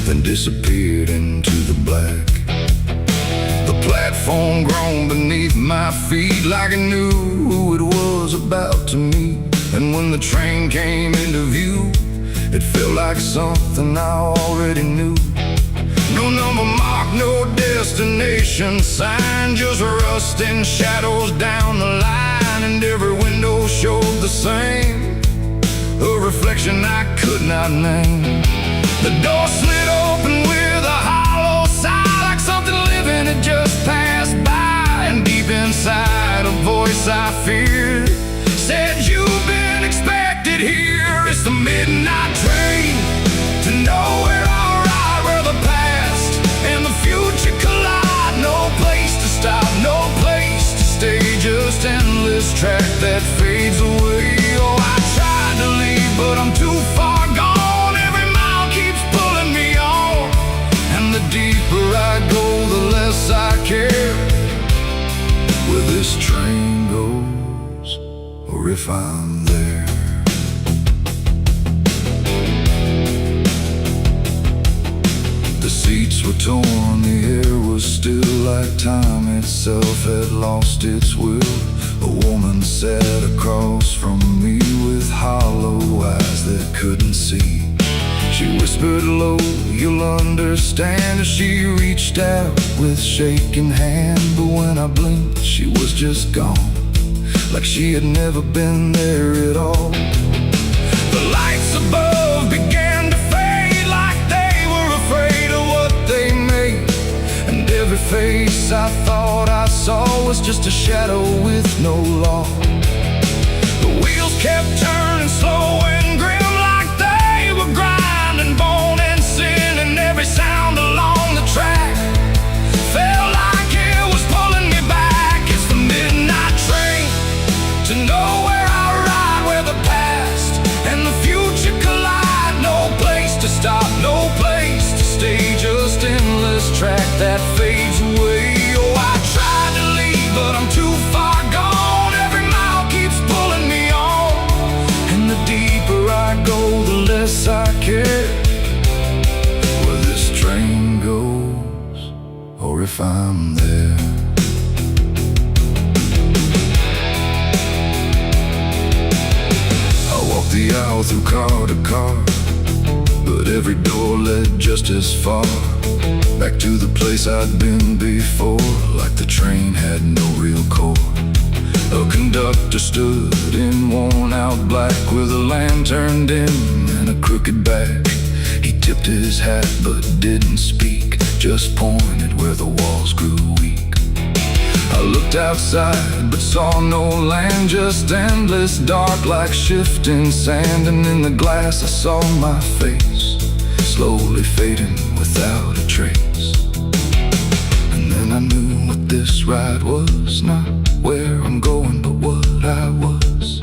then disappeared into the black. The platform groaned beneath my feet, like it knew who it was about to meet. And when the train came into view, it felt like something I already knew. No number mark, no destination sign, just rust and shadows down the line. And every window showed the same, a reflection I could not name. The door slid open with a hollow sigh, like something living had just passed by. And deep inside a voice I feared said, "You endless track that fades away. Oh, I tried to leave, but I'm too far gone. Every mile keeps pulling me on, and the deeper I go, the less I care where this train goes, or if I'm there. The seats were torn, the air was still like time itself had lost its will. A woman sat across from me with hollow eyes that couldn't see. She whispered low, "You'll understand," as she reached out with shaking hand. But when I blinked, she was just gone, like she had never been there at all. The lights above began to fade, like they were afraid of what they made. And every face I thought I saw was just a shadow with no law. The wheels kept turning slow and grim, like they were grinding bone and sin. And every sound along the track felt like it was pulling me back. It's the midnight train to nowhere. I ride where the past and the future collide. No place to stop, no place to stay, just endless track that fades away. Oh, I tried to leave, but I'm too far gone. Every mile keeps pulling me on, and the deeper I go, the less I care where this train goes, or if I'm there. I walked the aisle through car to car, but every door led just as far back to the place I'd been before, like the train had no real core. A conductor stood in worn-out black with a lantern dim and a crooked back. He tipped his hat but didn't speak, just pointed where the walls grew weak. I looked outside but saw no land, just endless dark like shifting sand. And in the glass I saw my face, slowly fading without a trace. And then I knew what this ride was, not where I'm going, but what I was.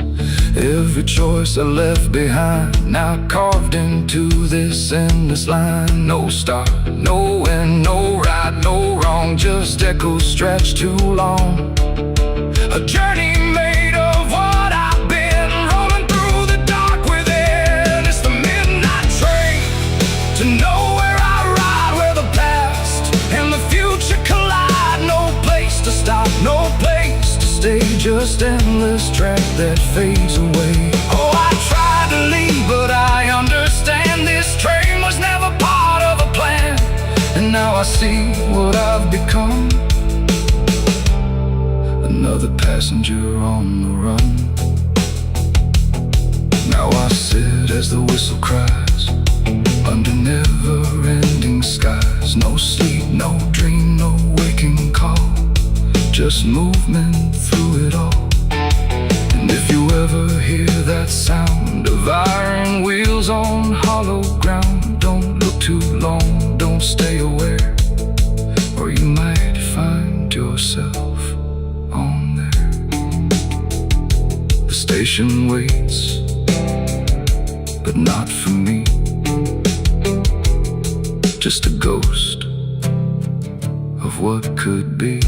Every choice I left behind, now carved into this endless line. No start, no end, no right, no wrong, just echoes stretched too long. A journey made of what I've been, rolling through the dark within. It's the midnight train to nowhere. I ride where the past and the future collide. No place to stop, no place to stay, just endless track that fades away. Oh, I tried to leave, but I understand this train was never part of a plan. And now I see what I've become, another passenger on the run. Now I sit as the whistle cries, under never-ending skies. No sleep, no dream, no waking call, just movement through it all. And if you ever hear that sound of iron wheels on hollow ground, don't look too long, don't stay aware, or you might find yourself on there. The station waits, but not for me, just a ghost of what could be.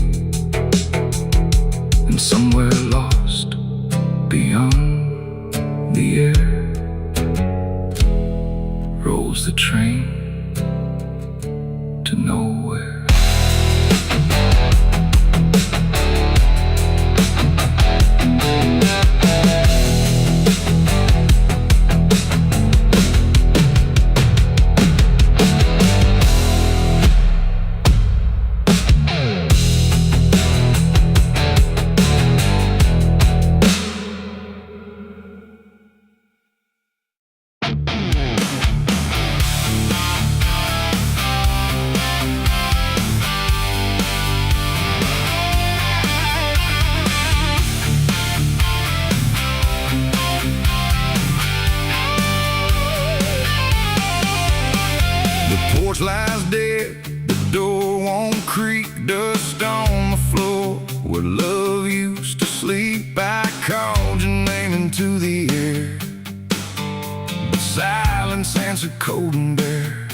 And somewhere lost beyond the air rolls the train to nowhere. porch lies dead, the door won't creak, dust on the floor where love used to sleep. I I called your name into the air, but silence answered cold and bare.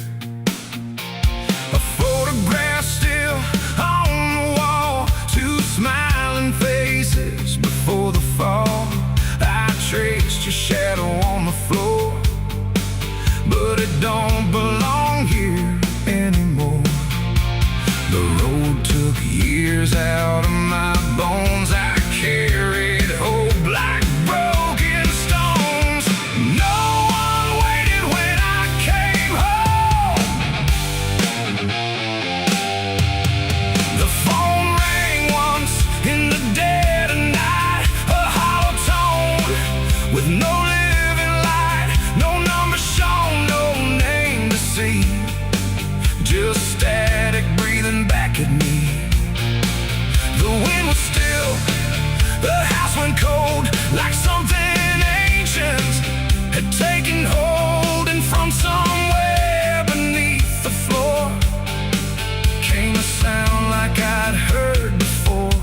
A photograph still on the wall, two smiling faces before the fall. I traced your shadow on the floor, but it don't belong here anymore. The road took years out of my bones. I carried hope like broken stones. No one waited when I came home. The phone rang once in the dead of night, a hollow tone with no living light, no number shown, no name to see, just static breathing back at me. The wind was still, the house went cold, like something ancient had taken hold, and from somewhere beneath the floor came a sound like I'd heard before.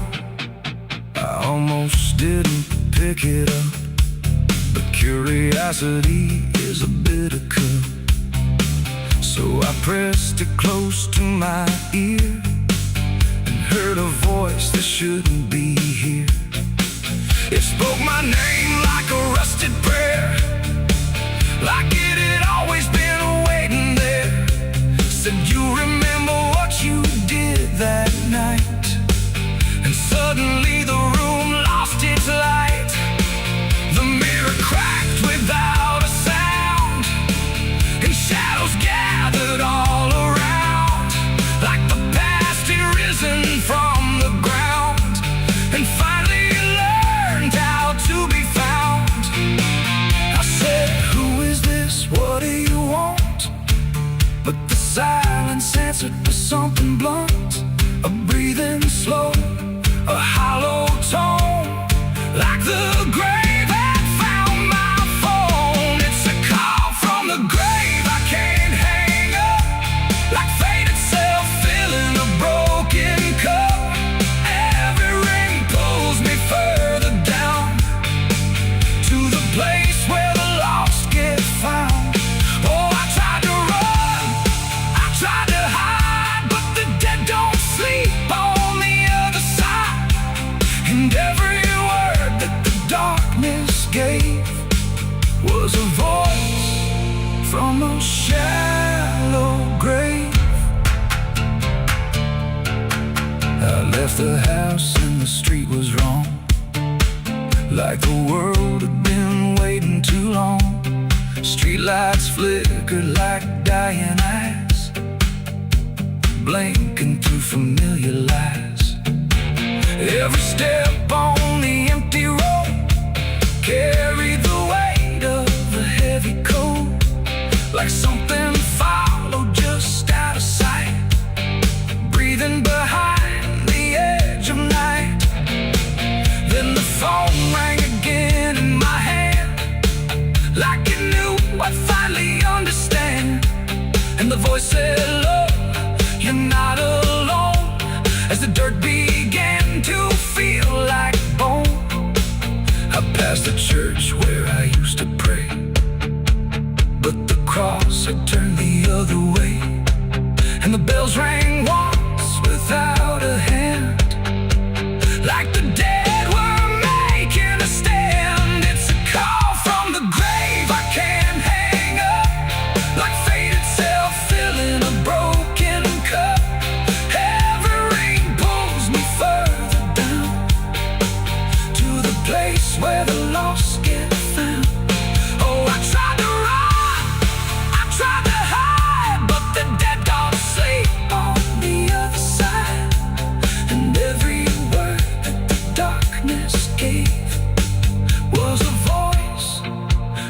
I almost didn't pick it up, but curiosity is a bitter cup. So I pressed it close to my ear and heard a voice that shouldn't be here. It spoke my name like a rusted prayer, like it had always been waiting there. Said, you remember what you did that night? And suddenly the room lost its light. The mirror cracked without a sound, and shadows gathered all around, like the past had risen from the ground and finally learned how to be found. I said, who is this? What do you want? But the silence answered with something blunt, a breathing slow, a hollow tone, like the grave had found my phone. It's a call from the grave I can't hang up, like fate itself filling a broken cup. Every ring pulls me further down to the place where the lost get found. Oh, I tried to run, I tried to hide, but the dead don't sleep on the other side. And every word that the darkness gave was a voice from a shallow grave. I left the house and the street was wrong, like the world had been waiting too long. Streetlights flickered like dying eyes, blinking through familiar lies. Every step on the empty road carried the weight of a heavy coat, like something followed just out of sight, breathing behind the edge of night. Then the phone rang again in my hand, like it knew I'd finally understand. And the voice said, look, you're not alone, as the dirt began to feel like bone. I passed the church where I used to pray, but the cross had turned the other way. And the bells rang once without a hand, like the dead were making a stand. It's a call from the grave I can't hang up, like fate itself filling a broken cup. Every ring pulls me further down to the place where the lost get found. Oh, I tried to run, I tried to hide, but the dead don't sleep on the other side. And every word that the darkness gave was a voice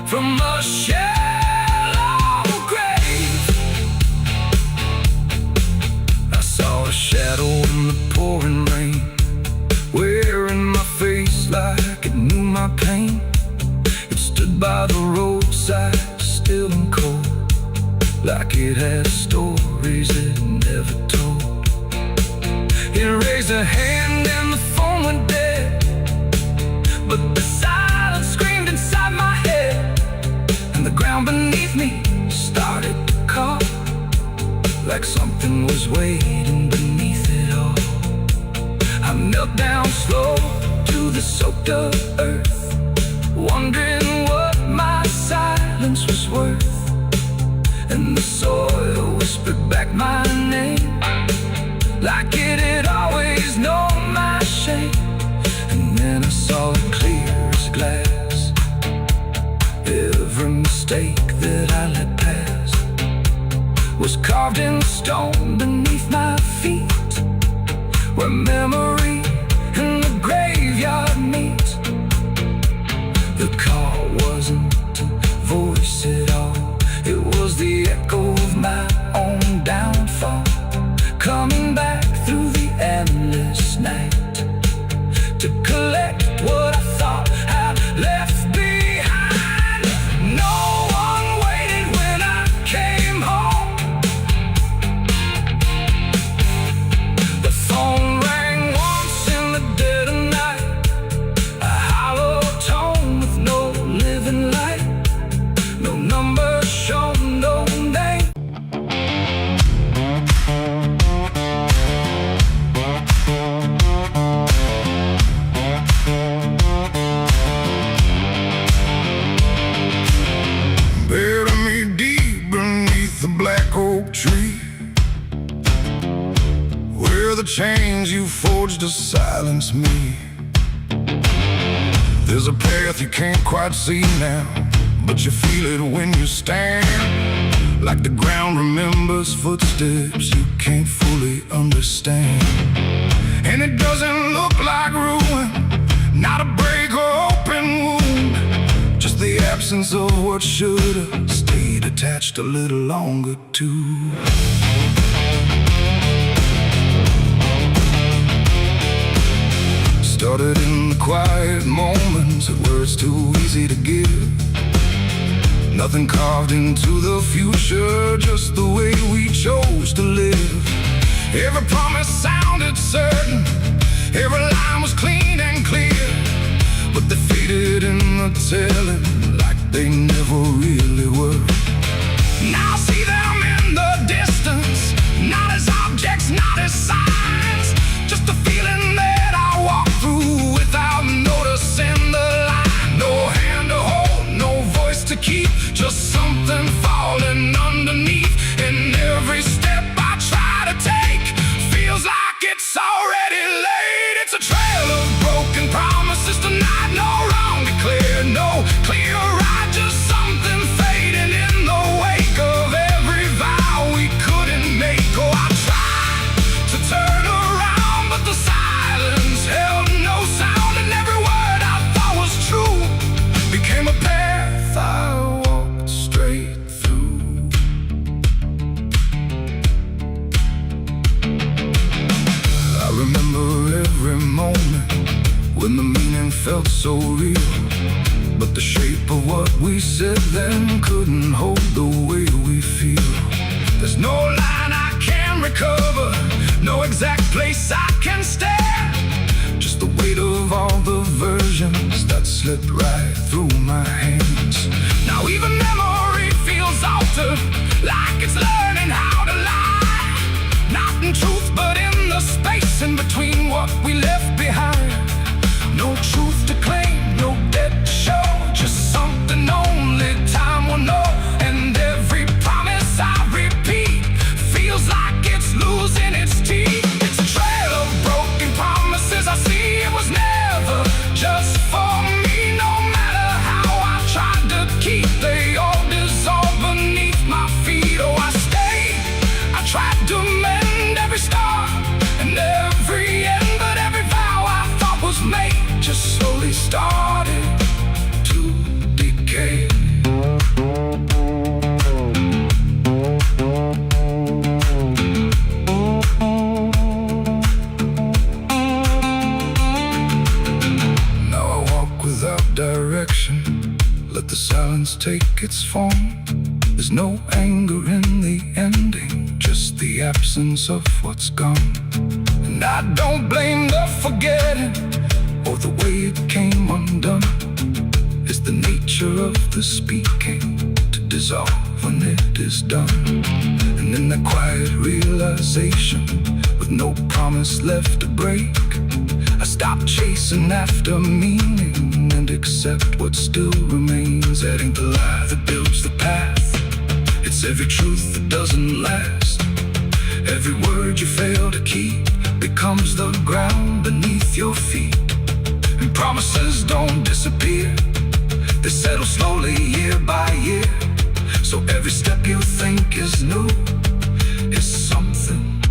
from a shallow grave. I saw a shadow in the pouring rain, wearing my face like it knew my pain. It stood by the roadside, still and cold, like it had stories it never told. It raised a hand and the phone went dead, But the silence screamed inside my head, and the ground beneath me started to call, like something was waiting beneath it all. I knelt down slow to the soaked up earth, wondering what my silence was worth. And the soil whispered back my name, like it had always known my shame. And then I saw it clear as glass. Every mistake that I let pass was carved in stone beneath my feet, where memory and the graveyard meet. The call wasn't a voice at all, it was the echo of my own downfall, coming back through the endless night to collect what I thought I'd left behind. No one waited when I came home. The phone rang once in the dead of night, a hollow tone with no living light, no number shown, no name. Bury me deep beneath the black oak tree, where the chains you forged to silence me. There's a path you can't quite see now, but you feel it when you stand, like the ground remembers footsteps you can't fully understand. And it doesn't look like ruin, not a break or open wound, just the absence of what should've stayed attached a little longer too. Started in the quiet moments where it's too easy to give. Nothing carved into the future, just the way we chose to live. Every promise sounded certain, every line was clean and clear, but they faded in the telling like they never really were. Now I see them in the distance, not as objects, not as signs, just a feeling that I walk through without noticing the line. No hand to hold, no voice to keep, just something falling underneath. And every step I try to take feels like it's already late. It's a trail of broken promises tonight, no wrong declared, no clear right, just something fading in the wake of every vow we couldn't make. Oh, I tried to turn around, but the silence held no sound, and every word I thought was true became a path I walked straight through. I remember every moment when the meaning felt so real, but the shape of what we said then couldn't hold the way we feel. There's no line I can recover, no exact place I can stand, just the weight of all the versions that slipped right through my hands. Now even memory feels altered, like it's learning how to lie, not in truth but in the space in between what we left behind. No truth to claim, no debt to show, just something only time will know. And every promise I repeat feels like it's losing its teeth. It's a trail of broken promises I see, it was never just for me. No matter how I tried to keep, they all dissolve beneath my feet. Oh, I stayed, I tried to mend every star and every end, but every vow I thought was made just slowly started to decay. Now I walk without direction, let the silence take its form. There's no anger in the ending, just the absence of what's gone. And I don't blame the forgetting, or the way it came undone. It's the nature of the speaking to dissolve when it is done. And in that quiet realization, with no promise left to break, I stop chasing after meaning and accept what still remains. That ain't the lie that builds the path. It's every truth that doesn't last. Every word you fail to keep becomes the ground beneath your feet. And promises don't disappear, they settle slowly year by year. So every step you think is new is something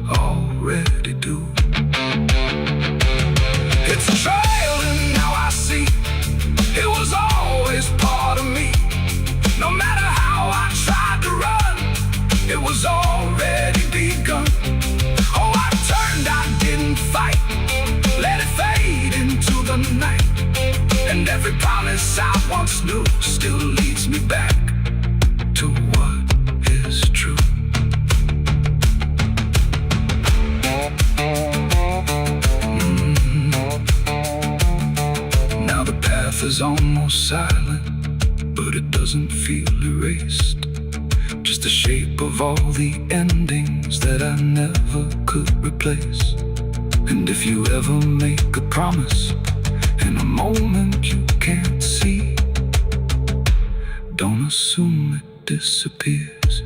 already due. It's a trail and now I see it was always part of me. No matter how I tried to run, it was already begun. Oh, I turned, I didn't fight, let it fade into the night. And every promise I once knew still leads me back to what is true. Now the path is almost silent, but it doesn't feel erased. Just the shape of all the endings that I never could replace. And if you ever make a promise in a moment you can't see, don't assume it disappears.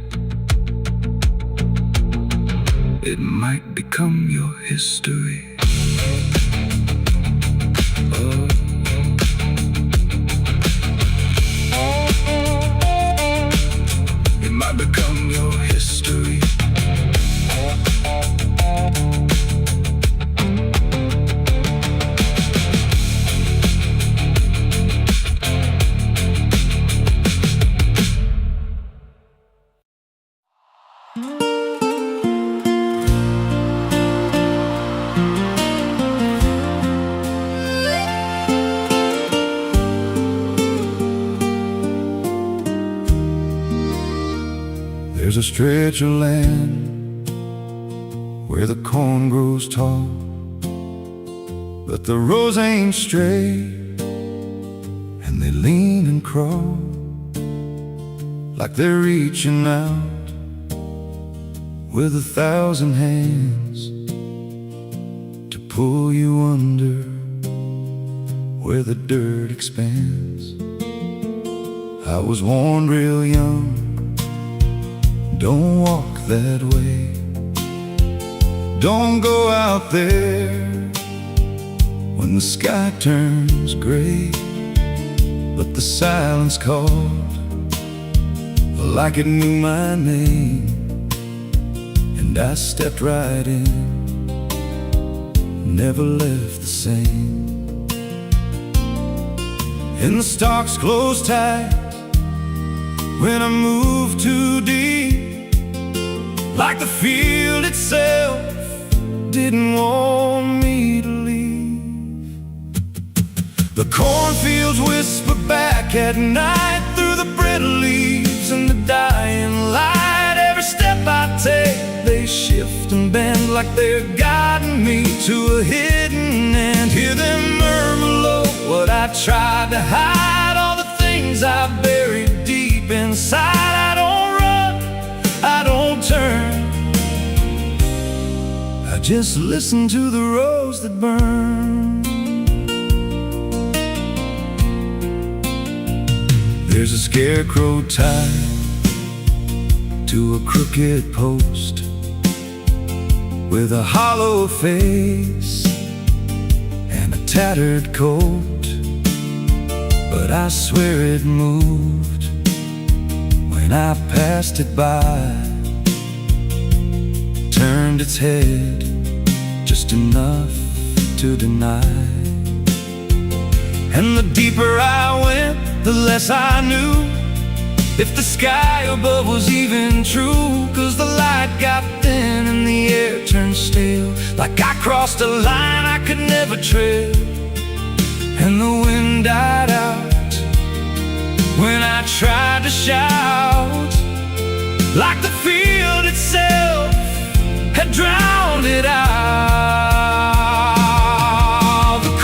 It might become your history. Oh. It might become your history. There's a stretch of land where the corn grows tall, but the rows ain't straight, and they lean and crawl like they're reaching out with 1,000 hands to pull you under where the dirt expands. I was warned real young, don't walk that way, don't go out there when the sky turns gray. But the silence called like it knew my name, and I stepped right in, never left the same. And the stalks closed tight when I moved too deep, like the field itself didn't want me to leave. The cornfields whisper back at night through the brittle leaves and the dying light. Every step I take, they shift and bend like they're guiding me to a hidden end. Hear them murmur low what I tried to hide, all the things I buried deep inside. I don't run, I don't turn, I just listen to the rows that burn. There's a scarecrow tied to a crooked post with a hollow face and a tattered coat, but I swear it moved when I passed it by, turned its head just enough to deny. And the deeper I went, the less I knew if the sky above was even true. 'Cause the light got thin and the air turned stale, like I crossed a line I could never tread. And the wind died out when I tried to shout, like the field itself had drowned it out. The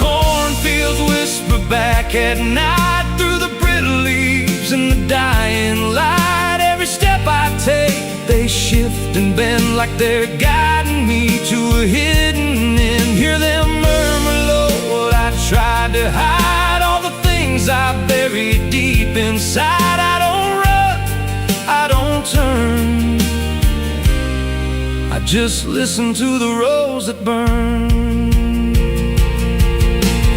at night, through the brittle leaves and the dying light. Every step I take, they shift and bend like they're guiding me to a hidden end. Hear them murmur low what I tried to hide, all the things I buried deep inside. I don't run, I don't turn, I just listen to the rose that burn.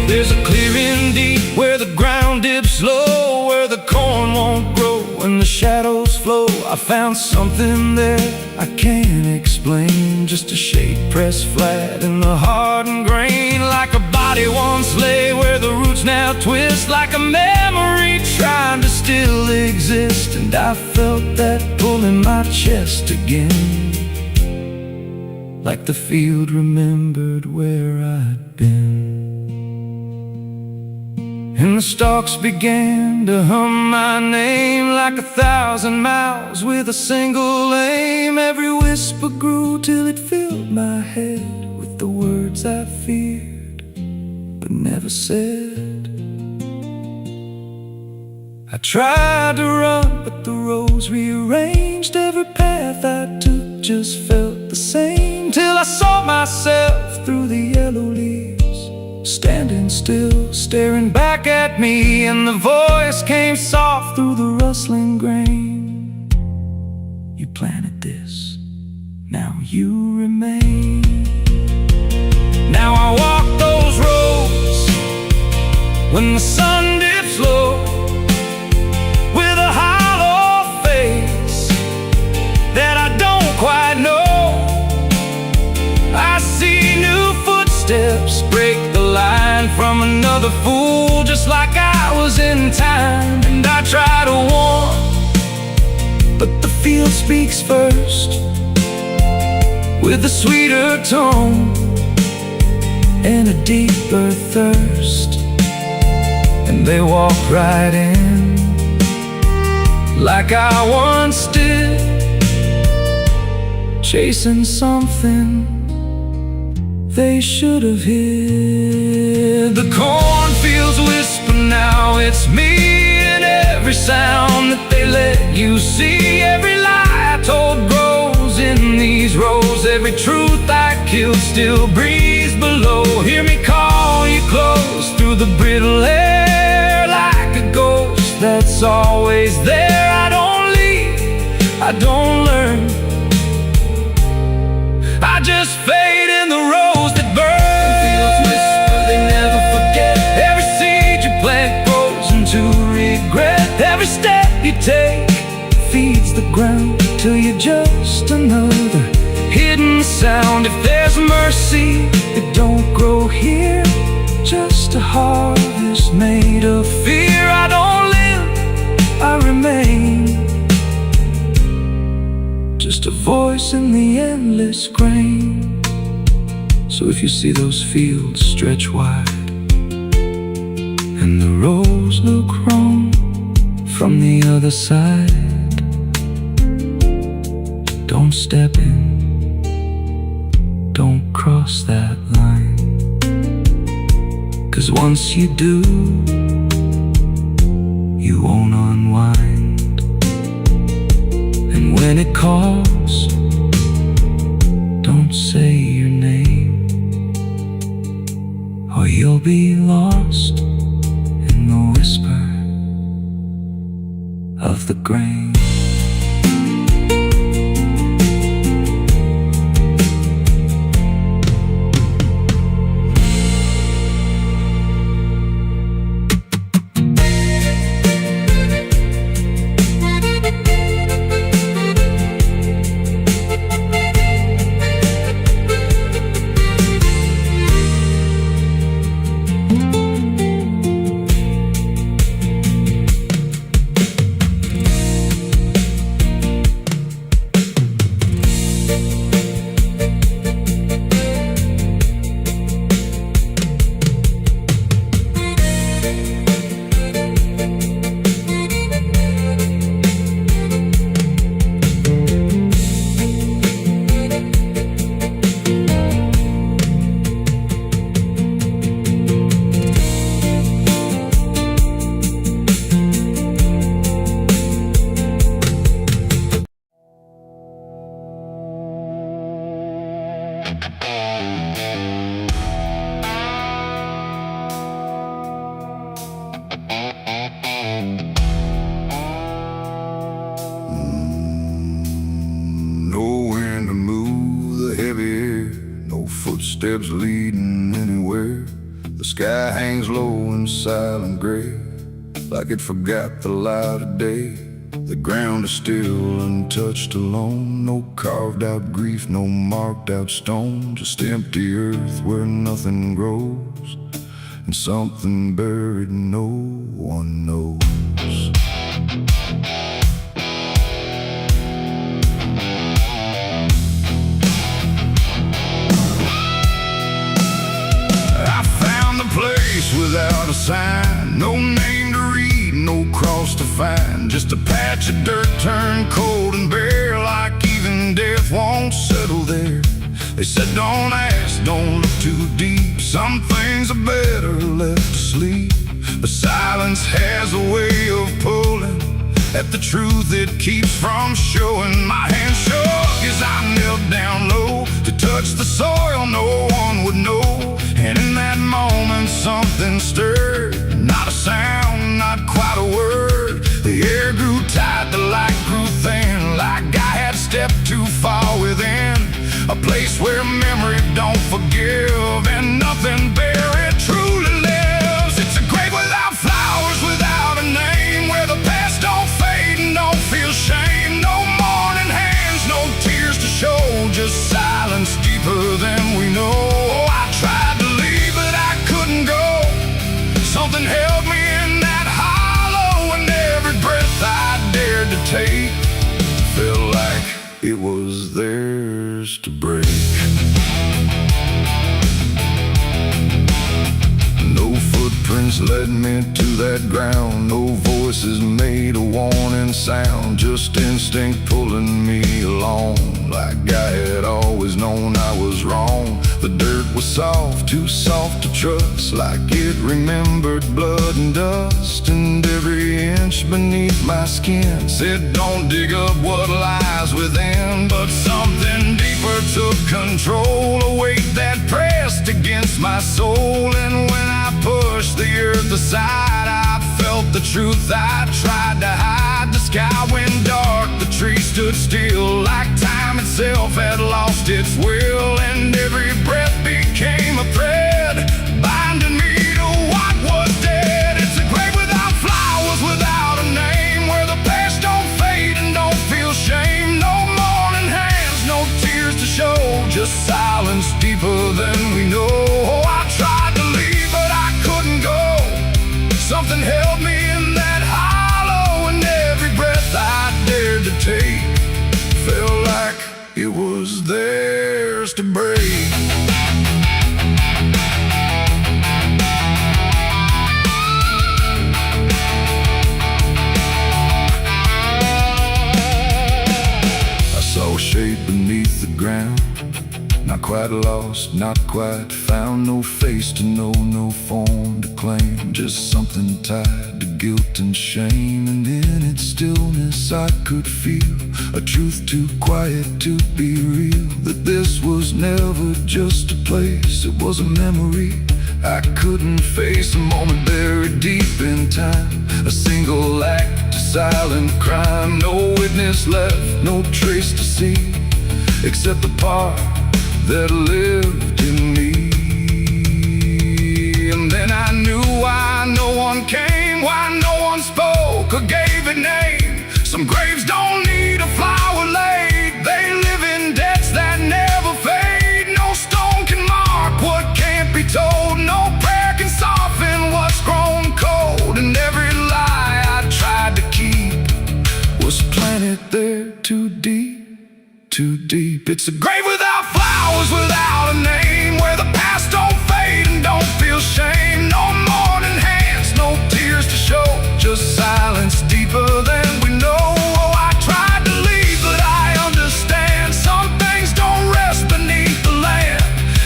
There's a clearing deep where the ground dips low, where the corn won't grow and the shadows flow. I found something there I can't explain, just a shape pressed flat in the hardened grain, like a body once lay where the roots now twist, like a memory trying to still exist. And I felt that pull in my chest again, like the field remembered where I'd been. And the stalks began to hum my name, like 1,000 mouths with a single aim. Every whisper grew till it filled my head with the words I feared but never said. I tried to run, but the roads rearranged. Every path I took just felt the same, till I saw myself through the yellow leaves, standing still, staring back at me. And the voice came soft through the rustling grain: you planted this, now you remain. Now I walk those roads when the sun dips low, with a hollow face that I don't quite know. I see new footsteps break the line from another fool, just like I was in time. And I try to warn, but the field speaks first, with a sweeter tone and a deeper thirst. And they walk right in, like I once did, chasing something they should have hid. The cornfields whisper now, it's me, and every sound that they let you see. Every lie I told grows in these rows, every truth I killed still breathes below. Hear me call you close through the brittle air, like a ghost that's always there. I don't leave, I don't learn, I just fade in the rose that burn. Fields whisper, they never forget. Every seed you plant grows into regret. Every step you take feeds the ground till you're just another hidden sound. If there's mercy, it don't grow here, just a harvest made of fear. I don't live, I remain, just a voice in the endless grain. So if you see those fields stretch wide, and the rows look wrong from the other side, don't step in, don't cross that line, 'cause once you do, you won't unwind. And when it calls, don't say your name, or you'll be lost in the whisper of the grain. roads leading anywhere. The sky hangs low in silent gray, like it forgot the light of day. The ground is still untouched alone, no carved out grief, no marked out stone, just empty earth where nothing grows, and something buried no one knows. I found the place without a sign, no name to read, no cross to find, just a patch of dirt turned cold and bare, like even death won't settle there. They said don't ask, don't look too deep, some things are better left asleep. But silence has a way of pulling at the truth it keeps from showing. My hand shook as I knelt down low to touch the soil no one would know. And in that moment something stirred, not a sound, not quite a word. The air grew tight, the light grew thin, like I had stepped too far within a place where memory don't forgive and nothing buried truly lives. It's a grave without flowers, without a name, where the past don't fade and don't feel shame. No mourning hands, no tears to show, just silence deeper than we know. I tried to leave but I couldn't go. Something held me in that hollow, and every breath I dared to take felt like it was theirs to break. No footprints led me to that ground, no voices made a warning sound, just instinct pulling me along, like I had always known I was wrong. The dirt was soft, too soft to trust, like it remembered blood and dust, and every inch beneath my skin said don't dig up what lies within. But something deeper took control, a weight that pressed against my soul, and when I pushed the earth aside I felt the truth I tried to hide. The sky went dark, the trees stood still, like time itself had lost its will, and every breath became a thread binding me to what was dead. It's a grave without flowers, without a name, where the past don't fade and don't feel shame. No mourning hands, no tears to show, just silence deeper than we know. I tried to leave but I couldn't go. Something held me in that hollow, and every breath I dared to take felt like it was theirs to break. I saw a shape beneath the ground, not quite lost, not quite found, no face to know, no form to claim, just something tied to guilt and shame. And in its stillness I could feel a truth too quiet to be real, that this was never just a place, it was a memory I couldn't face, a moment buried deep in time, a single act, a silent crime, no witness left, no trace to see, except the part that lived in me. And then I knew why no one came, why no one spoke or gave it name. Some graves don't need a flower laid, they live in debts that never fade. No stone can mark what can't be told, no prayer can soften what's grown cold, and every lie I tried to keep was planted there too deep, too deep. It's a grave without flowers, without a name, where the past don't fade and don't feel shame. No mourning hands, no tears to show, just silence deeper than we know. I tried to leave but I understand, some things don't rest beneath the land,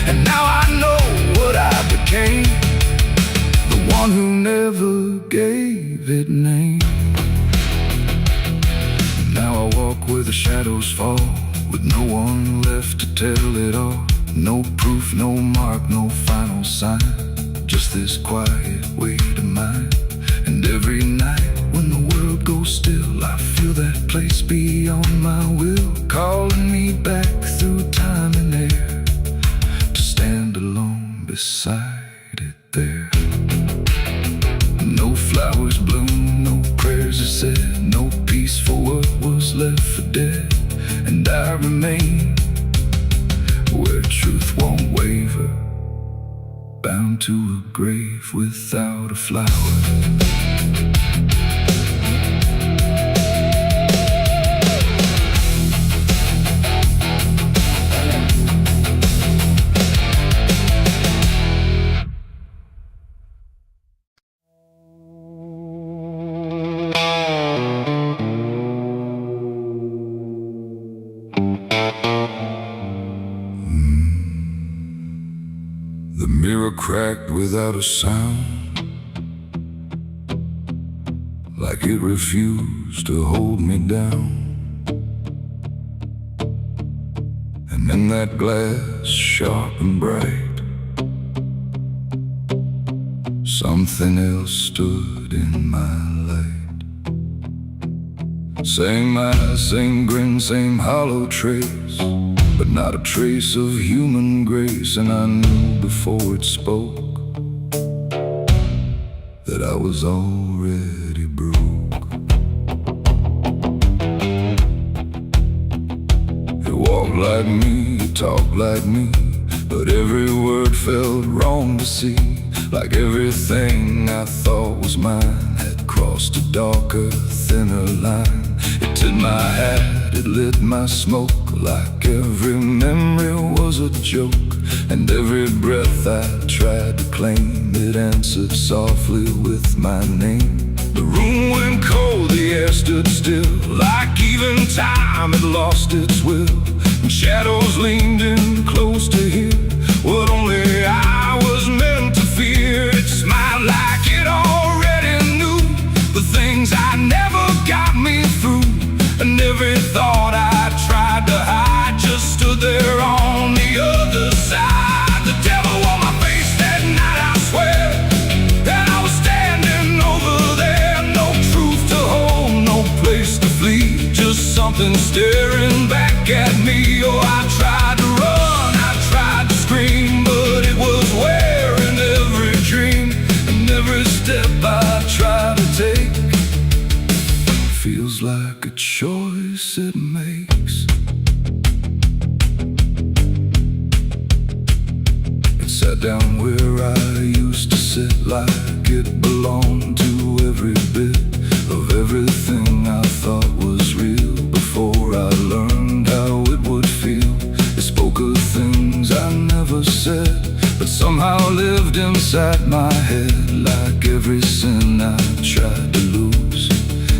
and now I know what I became, the one who never gave it name. Now I walk where the shadows fall, with no one left to tell it all. No proof, no mark, no final sign, just this quiet weight of mine. And every night when the world goes still, I feel that place beyond my will, calling me back through time and air to stand alone. beside it there. No flowers bloom, no prayers are said, no peace for what was left for dead. And I remain where truth won't waver, bound to a grave without a flower. The mirror cracked without a sound, like it refused to hold me down. And in that glass, sharp and bright, something else stood in my light. Same eyes, same grin, same hollow trace, but not a trace of human grace. And I knew before it spoke that I was already broke. It walked like me, it talked like me, but every word felt wrong to see. Like everything I thought was mine had crossed a darker, thinner line. It took my hat, it lit my smoke, like every memory was a joke. And every breath I tried to claim, it answered softly with my name. The room went cold, the air stood still, like even time had lost its will. And shadows leaned in close to hear what only I was meant to fear. It smiled like it already knew the things I never got me through. And every thought I tried to hide just stood there on the other side. The devil on my face that night, I swear, that I was standing over there. No truth to hold, no place to flee, just something staring back at me. Oh, I tried to run, I tried to scream, but it was wearing every dream. And every step I try to take feels like a choice it makes. It sat down where I used to sit, like it belonged to every bit of everything I thought was real. Before I learned how it would feel, it spoke of things I never said, but somehow lived inside my head. Like every sin I tried to lose,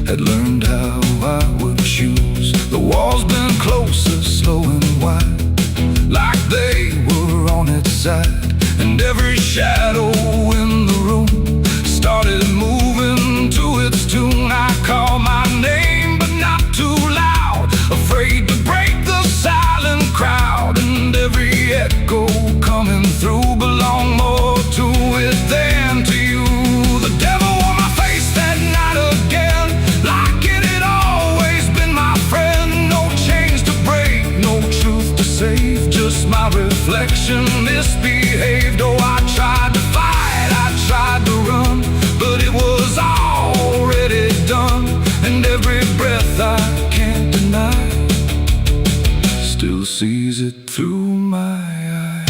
had learned how I would choose. The walls been closer, slow and wide, like they were on its side. And every shadow in the room started moving to its tune. I called my name, but not too loud, afraid to break the silent crowd. And every echo coming through belonged more to it than to you. The devil on my face that night again, like it had always been my friend. No chains to break, no truth to save, just my reflection misbehaved. Oh, I tried to fight, I tried to run, but it was already done. And every breath I can't deny still sees it through my eye.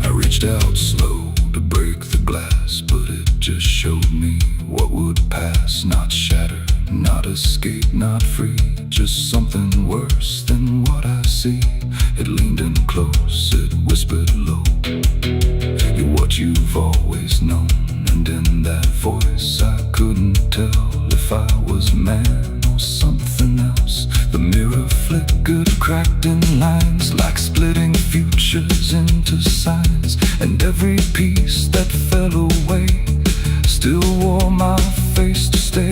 I reached out slow to break the glass, but it just showed me what would pass. Not shatter, not escape, not free, just something worse than what I see. It leaned in close, it whispered low, you're what you've always known. And in that voice I couldn't tell if I was man or something else. The mirror flickered, cracked in lines, like splitting futures into signs. And every piece that fell away still wore my face to stay.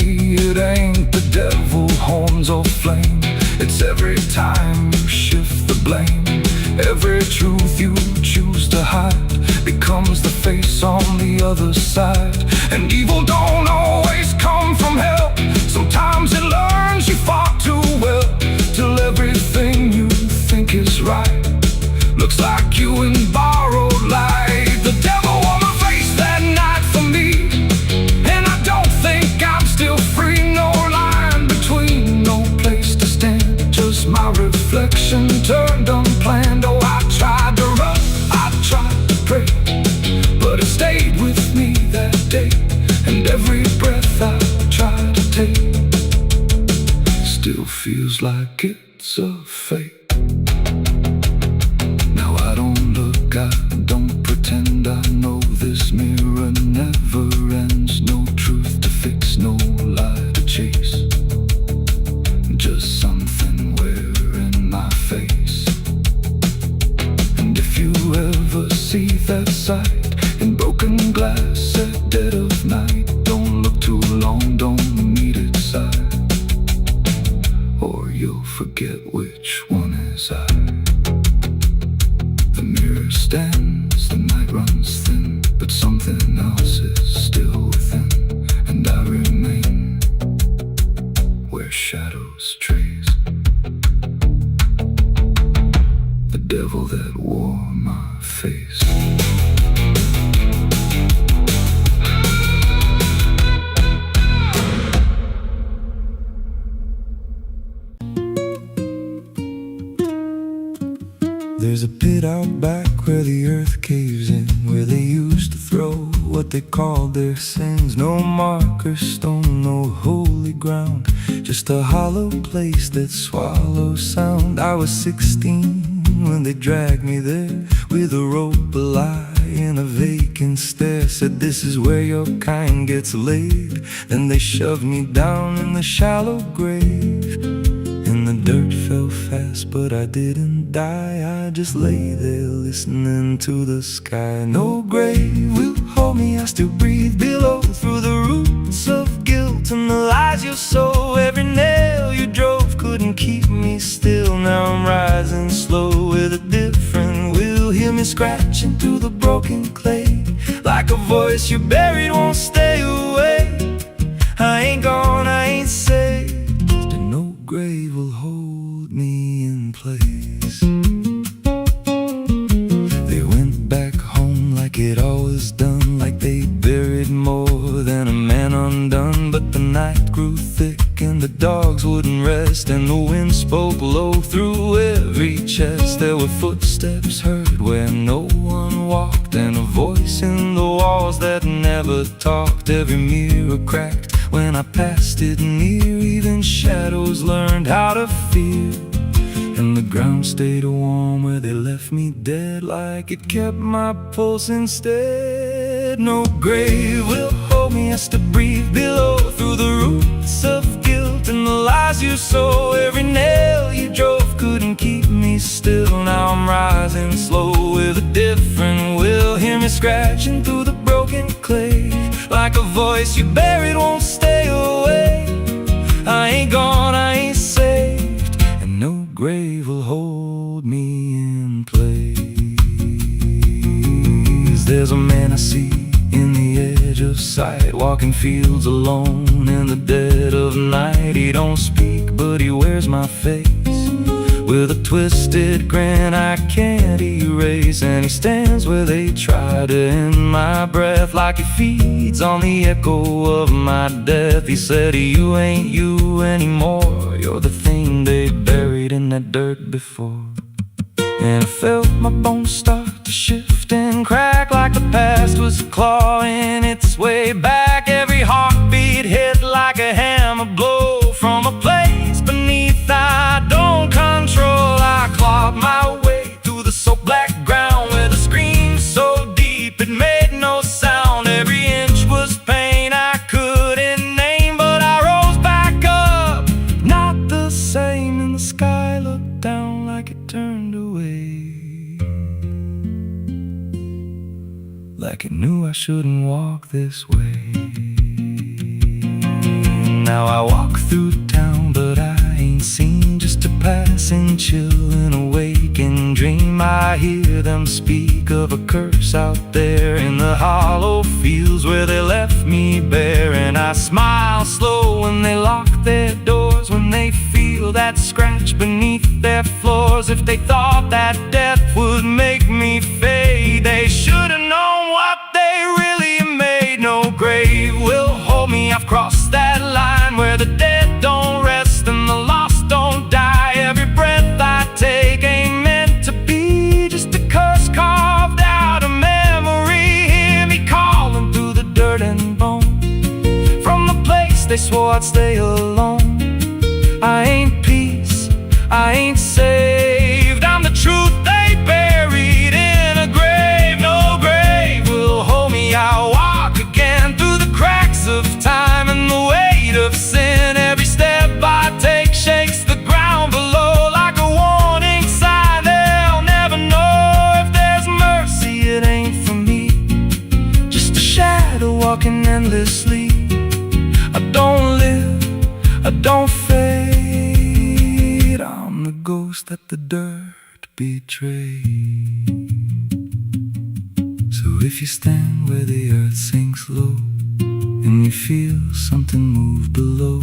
It ain't the devil, horns or flame, it's every time you shift the blame. Every truth you choose to hide becomes the face on the other side. And evil don't always come from hell, sometimes it learns you far too well, till everything you think is like you in borrowed light. The devil wore my face that night for me, and I don't think I'm still free. No line between, no place to stand, just my reflection turned unplanned. Oh, I tried to run, I tried to pray, but it stayed with me that day, and every breath I try to take still feels like it's a fake. Now I don't look, I don't pretend, I know this mirror never ends. No truth to fix, no lie to chase, just something wearing my face. And if you ever see that sight in broken glass at dead of night, don't look too long, don't meet its side, or you'll forget which one is I. The mirror stands, the night runs thin, but something else is still within, and I remain where shadows trace. The devil that wore my face. There's a pit out back where the earth caves in, where they used to throw what they called their sins. No marker stone, no holy ground, just a hollow place that swallows sound. I was 16 when they dragged me there, with a rope, a lie, and a vacant stare. Said this is where your kind gets laid. Then they shoved me down in the shallow grave, and the dirt fell fast, but I didn't die. I just lay there listening to the sky. No grave will hold me, I still breathe below, through the roots of guilt and the lies you sow. Every nail you drove couldn't keep me still. Now I'm rising slow with a different will. Hear me scratching through the broken clay, like a voice you buried won't stay away. I ain't gone, I ain't saved, and no grave will hold me in place. They went back home like it always done, like they buried more than a man undone. But the night grew thick and the dogs wouldn't rest, and the wind spoke low through every chest. There were footsteps heard where no one walked, and a voice in the walls that never talked. Every mirror cracked when I passed it near, even shadows learned how to fear. And the ground stayed warm where they left me dead, like it kept my pulse instead. No grave will hold me, I still breathe below, through the roots of guilt and the lies you sow. Every nail you drove couldn't keep me still. Now I'm rising slow with a different will. Hear me scratching through the broken clay, like a voice you buried won't stay away. I ain't gone, I ain't saved, and no grave will hold me in place. There's a man I see in the edge of sight, walking fields alone in the dead of night. He don't speak, but he wears my face with a twisted grin I can't erase. And he stands where they try to end my breath, like he feeds on the echo of my death. He said, you ain't you anymore, you're the thing they buried in that dirt before. And I felt my bones start to shift and crack, like the past was clawing its way back. Every heartbeat hit like a hammer blow from a place beneath I don't control. I clawed my way through the soap black ground, where the scream so deep it made no sound. Every inch was pain I couldn't name, but I rose back up, not the same. And the sky looked down like it turned away, like it knew I shouldn't walk this way. Now I walk through town, but I ain't seen, just a passing chill and a waking dream. I hear them speak of a curse out there in the hollow fields where they left me bare. And I smile slow when they lock their doors, when they feel feel that scratch beneath their floors. If they thought that death would make me fade, they should have known what they really made. No grave will hold me, I've crossed that line where the dead don't rest and the lost don't die. Every breath I take ain't meant to be, just a curse carved out of memory. Hear me calling through the dirt and bone, from the place they swore I'd stay alone. I ain't peace, I ain't saved, I'm the truth they buried in a grave. No grave will hold me, I'll walk again through the cracks of time and the weight of sin. Every step I take shakes the ground below like a warning sign. They'll never know if there's mercy, it ain't for me, just a shadow walking endlessly. I don't live, I don't fade, I'm the ghost that the dirt betrayed. So if you stand where the earth sinks low and you feel something move below,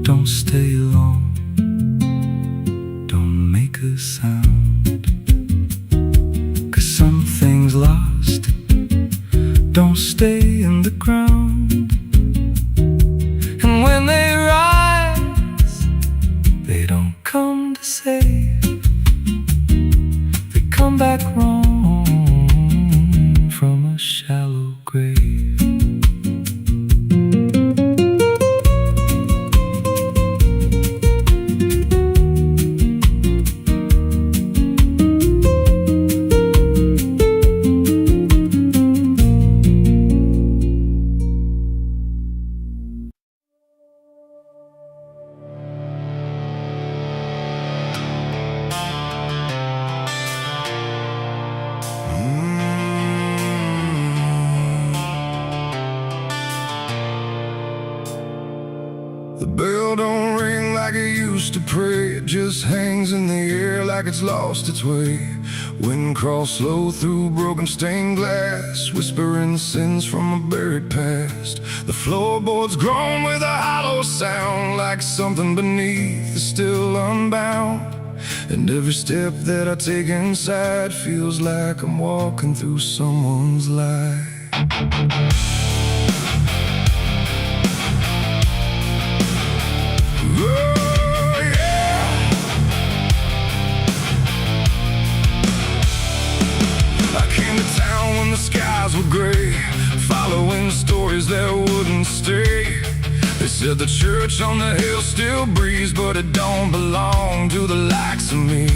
don't stay long, don't make a sound, 'cause something's lost, don't stay in the ground. And when they rise, they don't come to save, they come back wrong from a shallow grave. The bell don't ring like it used to pray, it just hangs in the air like it's lost its way. Wind crawls slow through broken stained glass, whispering sins from a buried past. The floorboards groan with a hollow sound, like something beneath is still unbound. And every step that I take inside feels like I'm walking through someone's life. Oh, yeah. I came to town when the skies were gray, following stories that wouldn't stay. They said the church on the hill still breathes, but it don't belong to the likes of me.